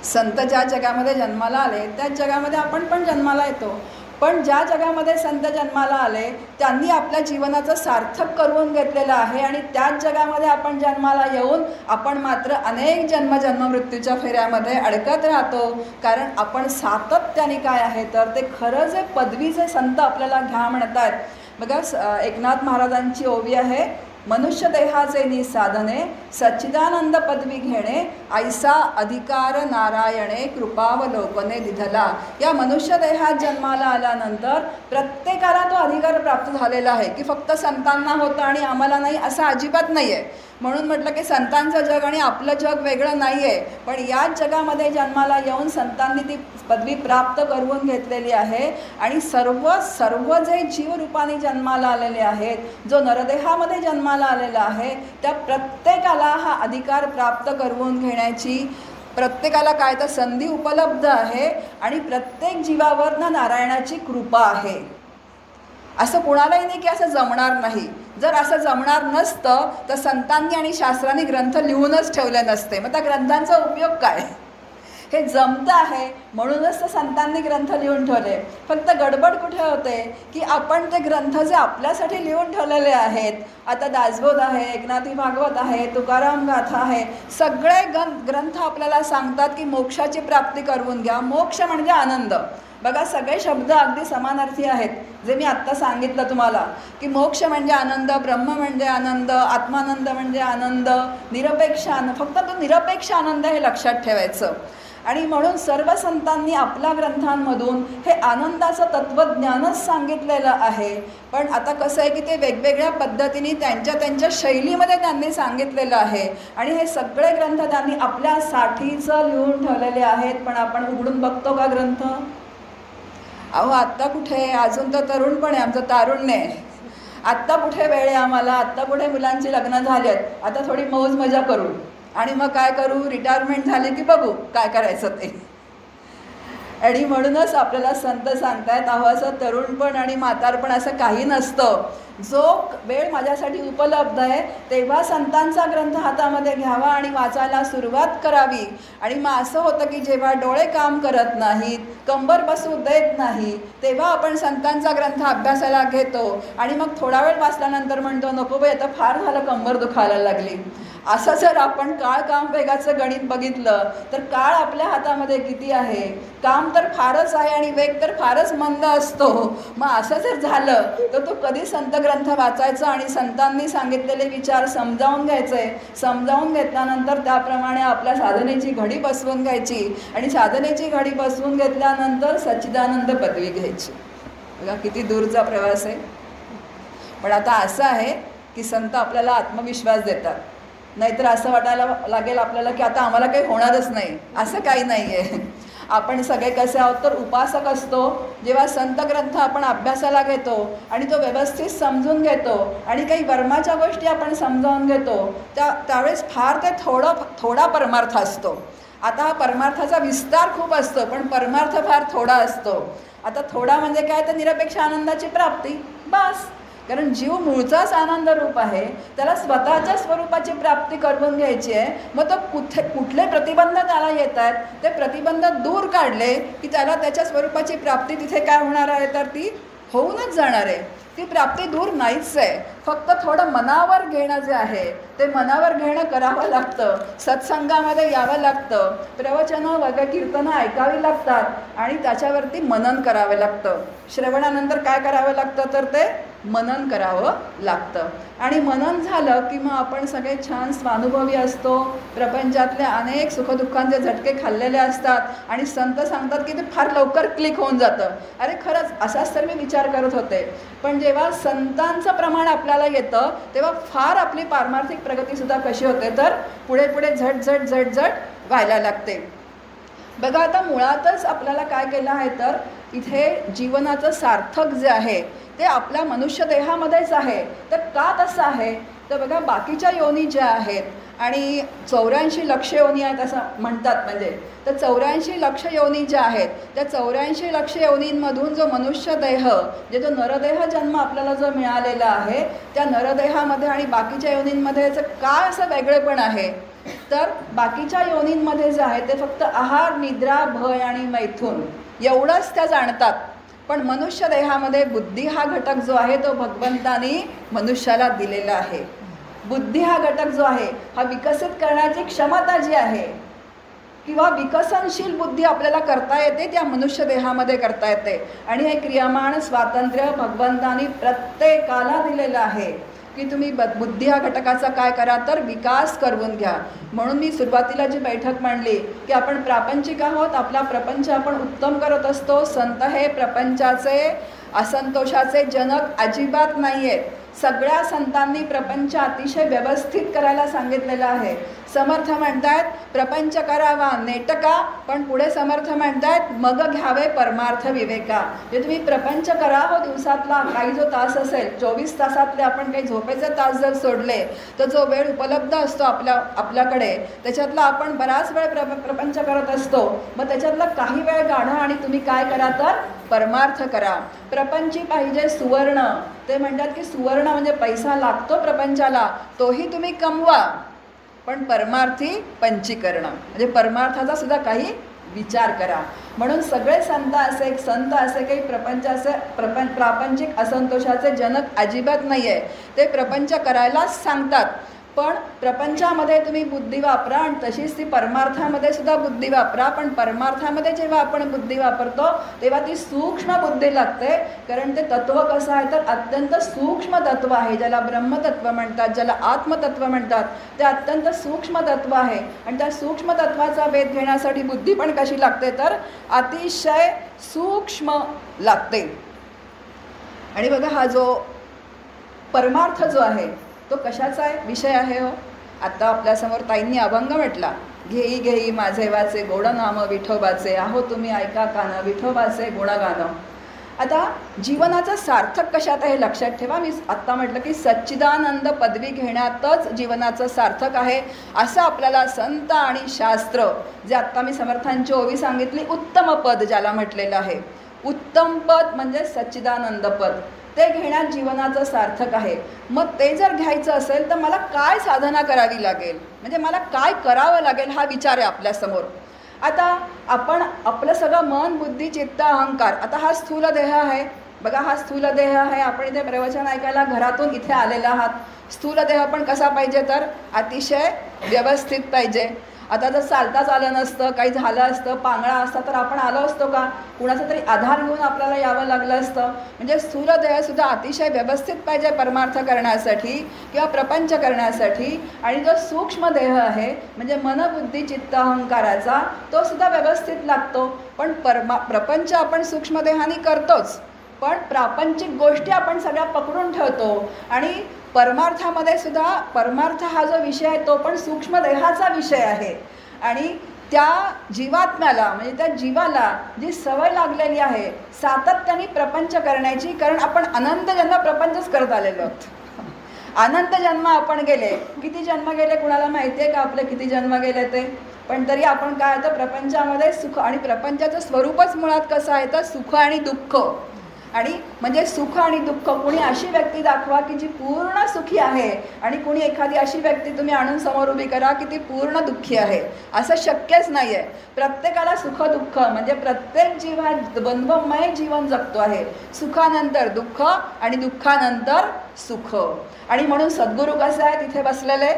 संत ज्या जगामध्ये जन्माला आले त्याच जगामध्ये आपण पण जन्माला येतो. पण ज्या जगामध्ये संत जन्माला आले त्यांनी आपल्या जीवनाचं सार्थक करून घेतलेलं आहे. आणि त्याच जगामध्ये आपण जन्माला येऊन आपण मात्र अनेक जन्म मृत्यूच्या फेऱ्यामध्ये अडकत राहतो. कारण आपण सातत्याने काय आहे तर ते खरं जे पदवीचे संत आपल्याला घ्या म्हणत आहेत. बघा, एकनाथ महाराजांची ओवी आहे, मनुष्य देहाचे निसाधने सच्चिदानंद पदवी घेणे, ऐसा अधिकार नारायणे कृपावलोकने दिधला. या मनुष्य देहात जन्माला आल्यानंतर प्रत्येकाला तो अधिकार प्राप्त झालेला आहे की फक्त संतांना होतं आणि आम्हाला नाही, असं अजिबात नाही आहे. म्हणून म्हटलं की संतांचं जग आणि आपलं जग वेगळं नाही आहे. पण याच जगामध्ये जन्माला येऊन संतांनी ती पदवी प्राप्त करून घेतलेली आहे. आणि सर्व जे जीवरूपाने जन्माला आलेले आहेत, जो नरदेहामध्ये जन्माला आलेला आहे, त्या प्रत्येकाला हा अधिकार प्राप्त करून घेण्याची प्रत्येकाला काय तर संधी उपलब्ध आहे. आणि प्रत्येक जीवावर ना नारायणाची कृपा आहे. असं कुणालाही नाही की असं जमणार नाही. जर असं जमणार नसतं तर संतांनी आणि शास्त्रांनी ग्रंथ लिहूनच ठेवले नसते. मग त्या ग्रंथांचा उपयोग काय? हे जमतं आहे म्हणूनच तर संतांनी ग्रंथ लिहून ठेवले. फक्त गडबड कुठे होते की आपण ते ग्रंथ जे आपल्यासाठी लिहून ठेवलेले आहेत, आता दासबोध आहे, एकनाथी भागवत आहे, तुकाराम गाथा आहे, सगळे ग्रंथ आपल्याला सांगतात की मोक्षाची प्राप्ती करून घ्या. मोक्ष म्हणजे आनंद. बघा, सगळे शब्द अगदी समानार्थी आहेत. जे मी आत्ता सांगितलं तुम्हाला की मोक्ष म्हणजे आनंद, ब्रह्म म्हणजे आनंद, आत्मानंद म्हणजे आनंद, निरपेक्ष आनंद, फक्त तो निरपेक्ष आनंद हे लक्षात ठेवायचं. आणि म्हणून सर्व संतांनी आपल्या ग्रंथांमधून हे आनंदाचं तत्त्वज्ञानच सांगितलेलं आहे. पण आता कसं आहे की ते वेगवेगळ्या पद्धतीने त्यांच्या शैलीमध्ये त्यांनी सांगितलेलं आहे. आणि हे सगळे ग्रंथ त्यांनी आपल्यासाठीचं लिहून ठेवलेले आहेत. पण आपण उघडून बघतो का ग्रंथ? अहो आत्ता कुठे, अजून तर तरुणपण आहे, आमचं तारुण्य आहे. आत्ता कुठे वेळ आहे आम्हाला, आत्ता कुठे मुलांची लग्न झाली आहेत, आता थोडी मौज मजा करू आणि मग काय करू, रिटायरमेंट झाली की बघू काय करायचं ते. आणि म्हणूनच आपल्याला संत सांगतायत, अहो असं तरुणपण आणि म्हातारपण असं काही नसतं. जो वेळ माझ्यासाठी उपलब्ध आहे तेव्हा संतांचा ग्रंथ हातामध्ये घ्यावा आणि वाचायला सुरुवात करावी. आणि मग असं होतं की जेव्हा डोळे काम करत नाहीत, कंबर बसू देत नाही, तेव्हा आपण संतांचा ग्रंथ अभ्यासाला घेतो. आणि मग थोडा वेळ वाचल्यानंतर म्हणतो, नको बाई आता फार झालं, कंबर दुखायला लागली. असं जर आपण काळ काम वेगाचं गणित बघितलं तर काळ आपल्या हातामध्ये किती आहे, काम तर फारच आहे आणि वेग तर फारच मंद असतो. मग असं जर झालं तर तो कधी संत ग्रंथ वाचायचा आणि संतांनी सांगितलेले विचार समजावून घ्यायचे. समजावून घेतल्यानंतर त्याप्रमाणे आपल्या साधनेची घडी बसवून घ्यायची. आणि साधनेची घडी बसवून घेतल्यानंतर सच्चिदानंद पदवी घ्यायची. बघा किती दूरचा प्रवास आहे. पण आता असं आहे की संत आपल्याला आत्मविश्वास देतात. नाहीतर असं वाटायला लागेल आपल्याला की आता आम्हाला काही होणारच नाही. असं काही नाही आहे. आपण सगळे कसे आहोत तर उपासक असतो. जेव्हा संत ग्रंथ आपण अभ्यासाला घेतो आणि तो व्यवस्थित समजून घेतो आणि काही वर्माच्या गोष्टी आपण समजावून घेतो, त्यावेळेस फार ते थोडा परमार्थ असतो. आता हा परमार्थाचा विस्तार खूप असतो पण परमार्थ फार थोडा असतो. आता थोडा म्हणजे काय तर निरपेक्ष आनंदाची प्राप्ती. बस. कारण जीव मूळचाच आनंद रूप आहे, त्याला स्वतःच्या स्वरूपाची प्राप्ती करून घ्यायची आहे. मग तो कुठले प्रतिबंध त्याला येत आहेत, ते प्रतिबंध दूर काढले की त्याला त्याच्या स्वरूपाची प्राप्ती तिथे काय होणार आहे, तर ती होऊनच जाणार आहे. ती प्राप्ती दूर नाहीच आहे. फक्त थोडं मनावर घेणं जे आहे ते मनावर घेणं करावं लागतं. सत्संगामध्ये यावं लागतं, प्रवचनं वगैरे कीर्तनं ऐकावी लागतात आणि त्याच्यावरती मनन करावं लागतं. श्रवणानंतर काय करावं लागतं, तर ते मनन करावं लागतं. आणि मनन झालं की मग आपण सगळे छान स्वानुभवी असतो. प्रपंचातले अनेक सुखदुःखांचे झटके खाल्लेले असतात आणि संत सांगतात की ते फार लवकर क्लिक होऊन जातं. अरे खरंच असाच तर मी विचार करत होते. पण जेव्हा संतांचं प्रमाण आपल्याला येतं तेव्हा फार आपली पारमार्थिक प्रगतीसुद्धा कशी होते, तर पुढे पुढे झटझट झटझट व्हायला लागते. बघा आता मुळातच आपल्याला काय केलं आहे, तर इथे जीवनाचं सार्थक जे आहे ते आपल्या मनुष्य देहामध्येच आहे. तर का तसं आहे, तर बघा बाकीच्या योनी ज्या आहेत आणि 84 लक्ष योनी आहेत असं म्हणतात, म्हणजे तर 84 लक्ष योनी ज्या आहेत त्या 84 लक्ष योनींमधून जो मनुष्य देह, जे जो नरदेह जन्म आपल्याला जो मिळालेला आहे, त्या नरदेहामध्ये आणि बाकीच्या योनींमध्ये याचं काय असं वेगळेपण आहे, तर बाकीच्या योनींमध्ये जे आहे ते फक्त आहार, निद्रा, भय आणि मैथून एवढंच त्या जाणतात. पण मनुष्य देहामध्ये बुद्धी हा घटक जो आहे तो भगवंतानी मनुष्याला दिलेला आहे. बुद्धी हा घटक जो आहे हा विकसित करण्याची क्षमता जी आहे किंवा विकसनशील बुद्धी आपल्याला करता येते, त्या मनुष्य देहामध्ये करता येते. आणि हे क्रियामाण स्वातंत्र्य भगवंतानी प्रत्येकाला दिलेलं आहे की तुम्ही बुद्धी हा घटकाचा काय करा, तर विकास करून घ्या. म्हणून मी सुरुवातीला जी बैठक मांडली की आपण प्रापंचिक आहोत, आपला प्रपंच आपण उत्तम करत असतो. संत हे प्रपंचाचे असंतोषाचे जनक अजिबात नाही आहेत. सगळ्या संतांनी प्रपंच अतिशय व्यवस्थित करायला सांगितलेलं आहे. समर्थ म्हणतायत प्रपंच करावा नेटका, पण पुढे समर्थ म्हणतायत मग घ्यावे परमार्थ विवेका. म्हणजे तुम्ही प्रपंच करा हो, दिवसातला काही जो तास असेल, 24 तासातले आपण काही झोपेचे तास जर सोडले तर जो वेळ उपलब्ध असतो आपल्याकडे त्याच्यातला आपण बराच वेळ प्रपंच करत असतो. मग त्याच्यातला काही वेळ काढा आणि तुम्ही काय करा, तर परमार्थ करा. प्रपंची पाहिजे सुवर्ण. ते म्हणतात की सुवर्ण म्हणजे पैसा लागतो प्रपंचाला, तोही तुम्ही कमवा, पण परमार्थी पंचीकरण म्हणजे परमार्थाचा सुद्धा काही विचार करा. म्हणून सगळे संत असे काही प्रापंचिक असंतोषाचे जनक अजिबात नाही आहे. ते प्रपंच करायलाच सांगतात. पण प्रपंचामध्ये तुम्ही बुद्धी वापरा आणि तशीच ती परमार्थामध्ये सुद्धा बुद्धी वापरा. पण परमार्थामध्ये जेव्हा आपण बुद्धी वापरतो तेव्हा ती सूक्ष्म बुद्धी लागते. कारण ते तत्व कसं आहे, तर अत्यंत सूक्ष्म तत्व आहे. ज्याला ब्रह्मतत्व म्हणतात, ज्याला आत्मतत्व म्हणतात, ते अत्यंत सूक्ष्म तत्व आहे. आणि त्या सूक्ष्म तत्वाचा वेध घेण्यासाठी बुद्धी पण कशी लागते, तर अतिशय सूक्ष्म लागते. आणि बघा हा जो परमार्थ जो आहे तो कशाचा आहे विषय आहे हो. आता आपल्यासमोर ताईंनी अभंग म्हटला, घेई घेई माझे वाचे गोड नाम विठोबाचे, आहो तुम्ही ऐका कान विठोबाचे गुणगान. आता जीवनाचं सार्थक कशात आहे लक्षात ठेवा. मी आत्ता म्हटलं की सच्चिदानंद पदवी घेण्यातच जीवनाचं सार्थक आहे असं आपल्याला संत आणि शास्त्र, जे आत्ता मी समर्थांची ओवी सांगितली, उत्तम पद ज्याला म्हटलेलं आहे, उत्तम पद म्हणजे सच्चिदानंद पद, ते घेण्यात जीवनाचं सार्थक आहे. मग ते जर घ्यायचं असेल तर मला काय साधना करावी लागेल, म्हणजे मला काय करावं लागेल हा विचार आहे आपल्यासमोर. आता आपण आपलं सगळं मन, बुद्धी, चित्त, अहंकार, आता हा स्थूल देह आहे बघा, हा स्थूल देह आहे. आपण इथे प्रवचन ऐकायला घरातून इथे आलेला आहात. स्थूल देह पण कसा पाहिजे, तर अतिशय व्यवस्थित पाहिजे. आता जर चालताच आलं नसतं, काही झालं असतं, पांगळा असता तर आपण आलो असतो का, कुणाचा तरी आधार घेऊन आपल्याला यावं लागलं असतं. म्हणजे स्थूल देहसुद्धा अतिशय व्यवस्थित पाहिजे परमार्थ करण्यासाठी किंवा प्रपंच करण्यासाठी. आणि जो सूक्ष्म देह आहे म्हणजे मन, बुद्धी, चित्त, अहंकाराचा, तो सुद्धा व्यवस्थित लागतो. पण प्रपंच आपण सूक्ष्म देहाने करतोच, पण प्रापंचिक गोष्टी आपण सगळ्या पकडून ठेवतो. आणि परमार्थामध्ये सुद्धा परमार्थ हा जो विषय आहे तो पण सूक्ष्म देहाचा विषय आहे. आणि त्या जीवात्म्याला म्हणजे त्या जीवाला जी सवय लागलेली आहे सातत्याने प्रपंच करण्याची, कारण आपण अनंत जन्म प्रपंचच करत आलेलो आहोत. अनंत जन्म आपण गेले, किती जन्म गेले कुणाला माहिती आहे का आपले किती जन्म गेले ते. पण तरी आपण काय तर प्रपंचामध्ये सुख, आणि प्रपंचाचं स्वरूपच मुळात कसं आहे तर सुख आणि दुःख. आणि म्हणजे सुख आणि दुःख, कुणी अशी व्यक्ती दाखवा की जी पूर्ण सुखी आहे आणि कुणी एखादी अशी व्यक्ती तुम्ही आणून समोर उभी करा की ती पूर्ण दुःखी आहे. असं शक्यच नाही आहे. प्रत्येकाला सुख दुःख म्हणजे प्रत्येक जीव हा द्वंद्वमय जीवन जगतो आहे. सुखानंतर दुःख आणि दुःखानंतर सुख. आणि म्हणून सद्गुरू कसं आहे तिथे बसलेले,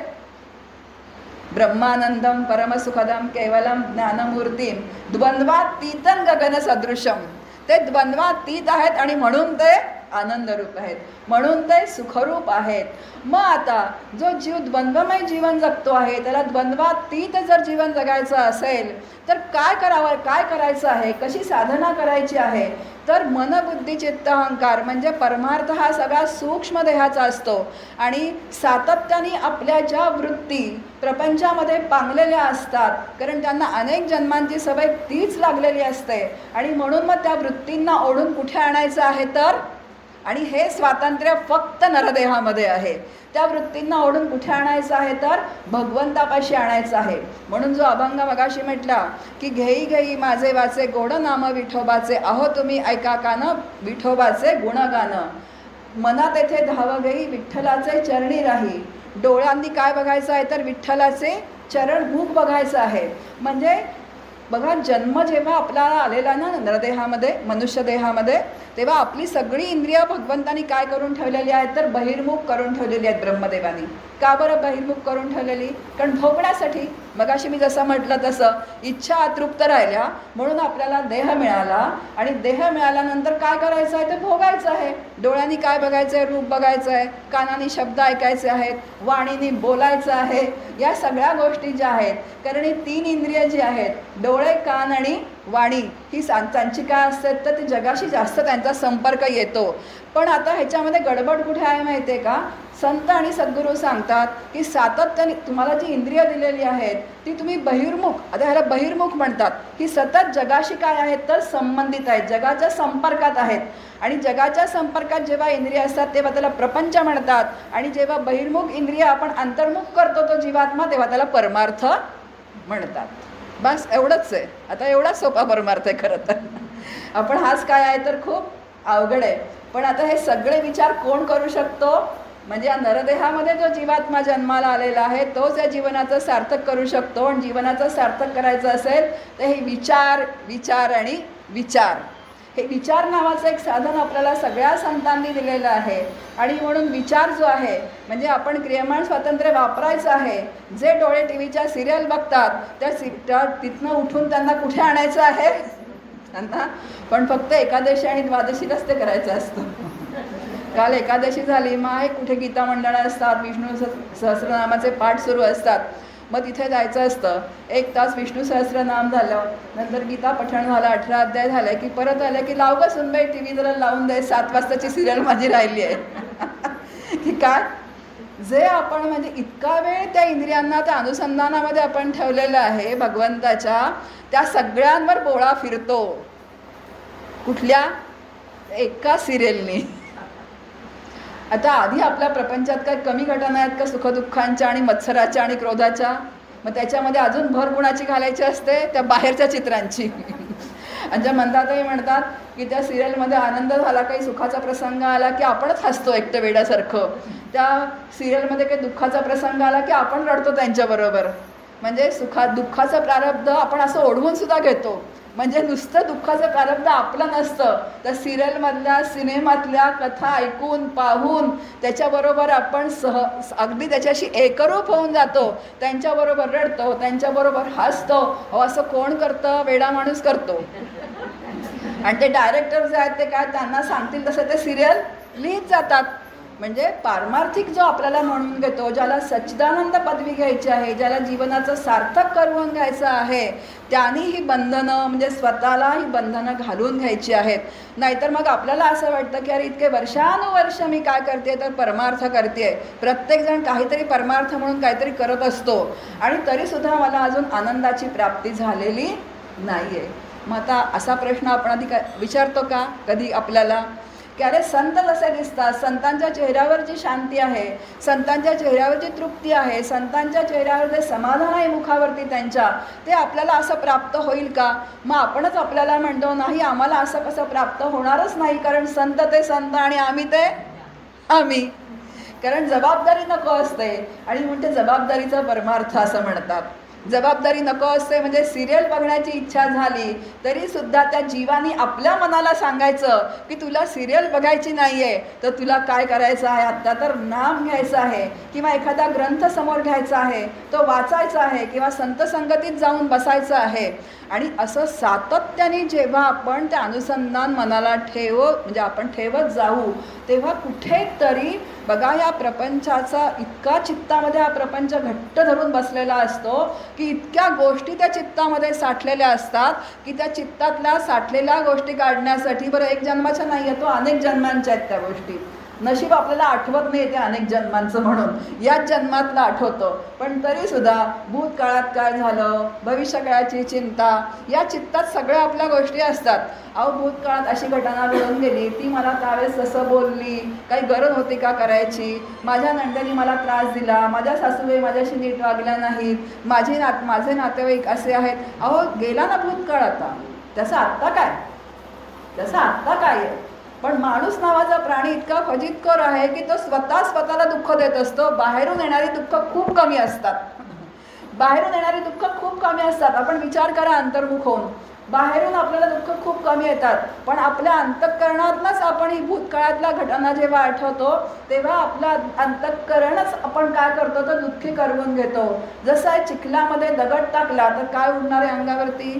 ब्रह्मानंदम परमसुखदम केवलम ज्ञानमूर्तीम द्वंद्वातीतं गगन सदृशम. ते द्वंद्वातीत आहेत आणि म्हणून ते आनंदरूप आहेत, म्हणून ते सुखरूप आहेत. मग आता जो जीव द्वंद्वमय जीवन जगतो आहे त्याला द्वंद्वातीत जर जीवन जगायचं असेल तर काय करावं, काय करायचं आहे, कशी साधना करायची आहे. तर मन बुद्धी चित्त अहंकार म्हणजे परमार्थ हा सगळा सूक्ष्म देहाचा असतो आणि सातत्याने आपल्या ज्या वृत्ती प्रपंचामध्ये पांगलेल्या असतात, कारण त्यांना अनेक जन्मांची सवय तीच लागलेली असते आणि म्हणून मग त्या वृत्तींना ओढून कुठे आणायचं आहे तर, आणि हे स्वातंत्र्य फक्त नरदेहामध्ये आहे, त्या वृत्तींना ओढून कुठे आणायचं आहे तर भगवंतापाशी आणायचं आहे. म्हणून जो अभंग मगाशी म्हटला की घेई घेई माझे वाचे गोड नाम विठोबाचे, अहो तुम्ही ऐका कानं विठोबाचे गुणगानं. मनात येथे धाव घेई विठ्ठलाचे चरणी राही. डोळ्यांनी काय बघायचं आहे तर विठ्ठलाचे चरण भूक बघायचं आहे. म्हणजे बघा, जन्म जेव्हा आपल्याला आलेला ना नरदेहामध्ये, मनुष्य देहामध्ये, तेव्हा आपली सगळी इंद्रिय भगवंतानी काय करून ठेवलेली आहेत तर बहिर्मुख करून ठेवलेली आहेत ब्रह्मदेवानी. का बरं बहिर्मुख करून ठेवलेली? कारण भोगण्यासाठी. मगाशी मी जसं म्हटलं तसं इच्छा अतृप्त राहिल्या म्हणून आपल्याला देह मिळाला आणि देह मिळाल्यानंतर काय करायचं आहे तर भोगायचं आहे. डोळ्यांनी काय बघायचं आहे? रूप बघायचं आहे. कानाने शब्द ऐकायचे आहेत. वाणीने बोलायचं आहे. या सगळ्या गोष्टी ज्या आहेत, कारण ही 3 इंद्रिय जी आहेत, डोळे कान आणि वाणी, ही त्यांची काय असते तर ती जगाशी जास्त त्यांचा संपर्क येतो. पण आता ह्याच्यामध्ये गडबड कुठे आहे माहिती आहे का? संत आणि सद्गुरू सांगतात की सातत्याने तुम्हाला जी इंद्रिय दिलेली आहेत ती तुम्ही बहिर्मुख, आता ह्याला बहिर्मुख म्हणतात, ही सतत जगाशी काय आहेत तर संबंधित आहेत, जगाच्या संपर्कात आहेत. आणि जगाच्या संपर्कात जेव्हा इंद्रिय असतात तेव्हा त्याला प्रपंच म्हणतात आणि जेव्हा बहिर्मुख इंद्रिय आपण अंतर्मुख करतो तो जीवात्मा तेव्हा त्याला परमार्थ म्हणतात. बस एवढंच आहे. आता एवढा सोपा परमार्थ आहे खरं तर. आपण हाच काय आहे तर खूप अवघड आहे. पण आता हे सगळे विचार कोण करू शकतो? म्हणजे या नरदेहामध्ये जो जीवात्मा जन्माला आलेला आहे तोच या जीवनाचं सार्थक करू शकतो. आणि जीवनाचं सार्थक करायचं असेल तर हे विचार विचार आणि विचार, हे विचार नावाचं एक साधन आपल्याला सगळ्या संतांनी दिलेलं आहे. आणि म्हणून विचार जो आहे म्हणजे आपण क्रियमाण स्वातंत्र्य वापरायचं आहे. जे डोळे टी व्हीच्या सिरियल बघतात त्या तिथनं उठून त्यांना कुठे आणायचं आहे त्यांना, पण फक्त एकादशी आणि द्वादशीलाच ते करायचं असतं. काल एकादशी झाली, मग कुठे गीता मंडळं असतात, विष्णू सहस्रनामाचे पाठ सुरू असतात, मग तिथे जायचं असतं. 1 तास विष्णू सहस्रनाम झालं, नंतर गीता पठण झालं, 18 अध्याय झालं की परत आलं की लाव का सुनबाई टी व्ही जरा लावून दे, 7 वाजताची सिरियल माझी राहिली आहे की काय. जे आपण म्हणजे इतका वेळ त्या इंद्रियांना त्या अनुसंधानामध्ये आपण ठेवलेलं आहे भगवंताच्या, त्या सगळ्यांवर बोळा फिरतो. कुठल्या? एका सिरियलनी. आता आधी आपल्या प्रपंचात काय कमी घटना आहेत का सुखदुःखांच्या आणि मत्सराच्या आणि क्रोधाच्या? मग त्याच्यामध्ये अजून भर कुणाची घालायची असते? त्या बाहेरच्या चित्रांची. आणि ज्या म्हणतातही म्हणतात की त्या सिरियलमध्ये आनंद झाला, काही सुखाचा प्रसंग आला की आपणच हसतो एकटं वेड्यासारखं. त्या सिरियलमध्ये काही दुःखाचा प्रसंग आला की आपण रडतो त्यांच्याबरोबर. म्हणजे दुःखाचं प्रारब्ध आपण असं ओढवून सुद्धा घेतो. म्हणजे नुसतं दुःखाचं प्रारब्ध आपलं नसतं, तर सिरियलमधल्या सिनेमातल्या कथा ऐकून पाहून त्याच्याबरोबर आपण अगदी त्याच्याशी एकरूप होऊन जातो. त्यांच्याबरोबर रडतो, त्यांच्याबरोबर हसतो. असं कोण करतं? वेडा माणूस करतो. आणि ते डायरेक्टर जे आहेत ते काय त्यांना सांगतील तसं ते सिरियल लिहित जातात. म्हणजे पारमार्थिक जो आपल्याला म्हणून घेतो, ज्याला सच्चिदानंद पदवी घ्यायची आहे, ज्याला जीवनाचं सार्थक करून घ्यायचं आहे, त्यांनी ही बंधनं म्हणजे स्वतःला ही बंधनं घालून घ्यायची आहेत. नाहीतर मग आपल्याला असं वाटतं की अरे इतके वर्षानुवर्ष मी काय करते तर परमार्थ करते. प्रत्येकजण काहीतरी परमार्थ म्हणून काहीतरी करत असतो आणि तरीसुद्धा मला अजून आनंदाची प्राप्ती झालेली नाही आहे. मग आता असा प्रश्न आपण आधी विचारतो का कधी आपल्याला की अरे संत जसे दिसतात, संतांच्या चेहऱ्यावर जी शांती आहे, संतांच्या चेहऱ्यावर जी तृप्ती आहे, संतांच्या चेहऱ्यावर जे समाधान आहे मुखावरती त्यांच्या, ते आपल्याला असं प्राप्त होईल का? मग आपणच आपल्याला म्हणतो नाही, आम्हाला असं कसं प्राप्त होणारच नाही, कारण संत ते संत आणि आम्ही ते आम्ही. कारण जबाबदारी नको असते आणि म्हणते जबाबदारीचा परमार्थ असं म्हणतात. जबाबदारी नको असते म्हणजे सिरियल बघण्याची इच्छा झाली तरी सुद्धा त्या जीवानी आपल्या मनाला सांगायचं की तुला सिरियल बघायची नाही आहे, तर तुला काय करायचं आहे, आत्ता तर नाम घ्यायचं आहे किंवा एखादा ग्रंथ समोर घ्यायचा आहे, तो वाचायचा आहे किंवा संत संगतीत जाऊन बसायचं आहे. आणि असं सातत्याने जेव्हा आपण त्या अनुसंधान मनाला म्हणजे आपण ठेवत जाऊ, तेव्हा कुठेतरी बघा या प्रपंचाचा इतका चित्तामध्ये हा प्रपंच घट्ट धरून बसलेला असतो की इतक्या गोष्टी त्या चित्तामध्ये साठलेल्या असतात की त्या चित्तातल्या साठलेल्या गोष्टी काढण्यासाठी बरं एक जन्माच्या नाही आहे, तो अनेक जन्मांच्या आहेत त्या गोष्टी. नशीब आपल्याला आठवत नाही ते अनेक जन्मांचं म्हणून, याच जन्मातलं आठवतं. पण तरीसुद्धा भूतकाळात काय झालं, भविष्यकाळाची चिंता, या चित्तात सगळ्या आपल्या गोष्टी असतात. अहो भूतकाळात अशी घटना घडून गेली, ती मला त्यावेळेस तसं बोलली, काही गरज होती का करायची, माझ्या नंदेने मला त्रास दिला, माझ्या सासूबाई माझ्याशी नीट वागल्या नाहीत, माझे नातेवाईक असे आहेत. अहो गेला ना भूतकाळ, आता त्याचं आत्ता काय, त्याचं आत्ता काय आहे. पण माणूस नावाचा प्राणी इतका फजितखोर आहे की तो स्वतःला दुःख देत असतो. बाहेरून येणारी दुःख खूप कमी असतात, बाहेरून येणारी दुःख खूप कमी असतात. आपण विचार करा अंतर्मुख होऊन, बाहेरून आपल्याला दुःख खूप कमी येतात, पण आपल्या अंतःकरणातनंच आपण ही भूतकाळातल्या घटना जेव्हा आठवतो तेव्हा आपलं अंतःकरणच आपण काय करतो तर दुःखी करवून घेतो. जसं आहे चिखलामध्ये दगड टाकला तर काय उडणार आहे अंगावरती,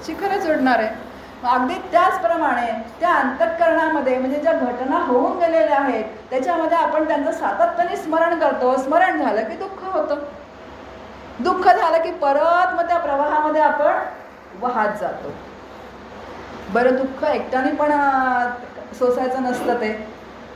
चिखलच उडणार आहे. अगदी त्याचप्रमाणे त्या अंतःकरणामध्ये म्हणजे ज्या घटना होऊन गेलेल्या आहेत त्याच्यामध्ये आपण त्यांचं सातत्याने स्मरण करतो. स्मरण झालं की दुःख होतं, दुःख झालं की परत मग त्या प्रवाहामध्ये आपण वाहत जातो. बरं दुःख एकट्याने पण सोसायचं नसतं, ते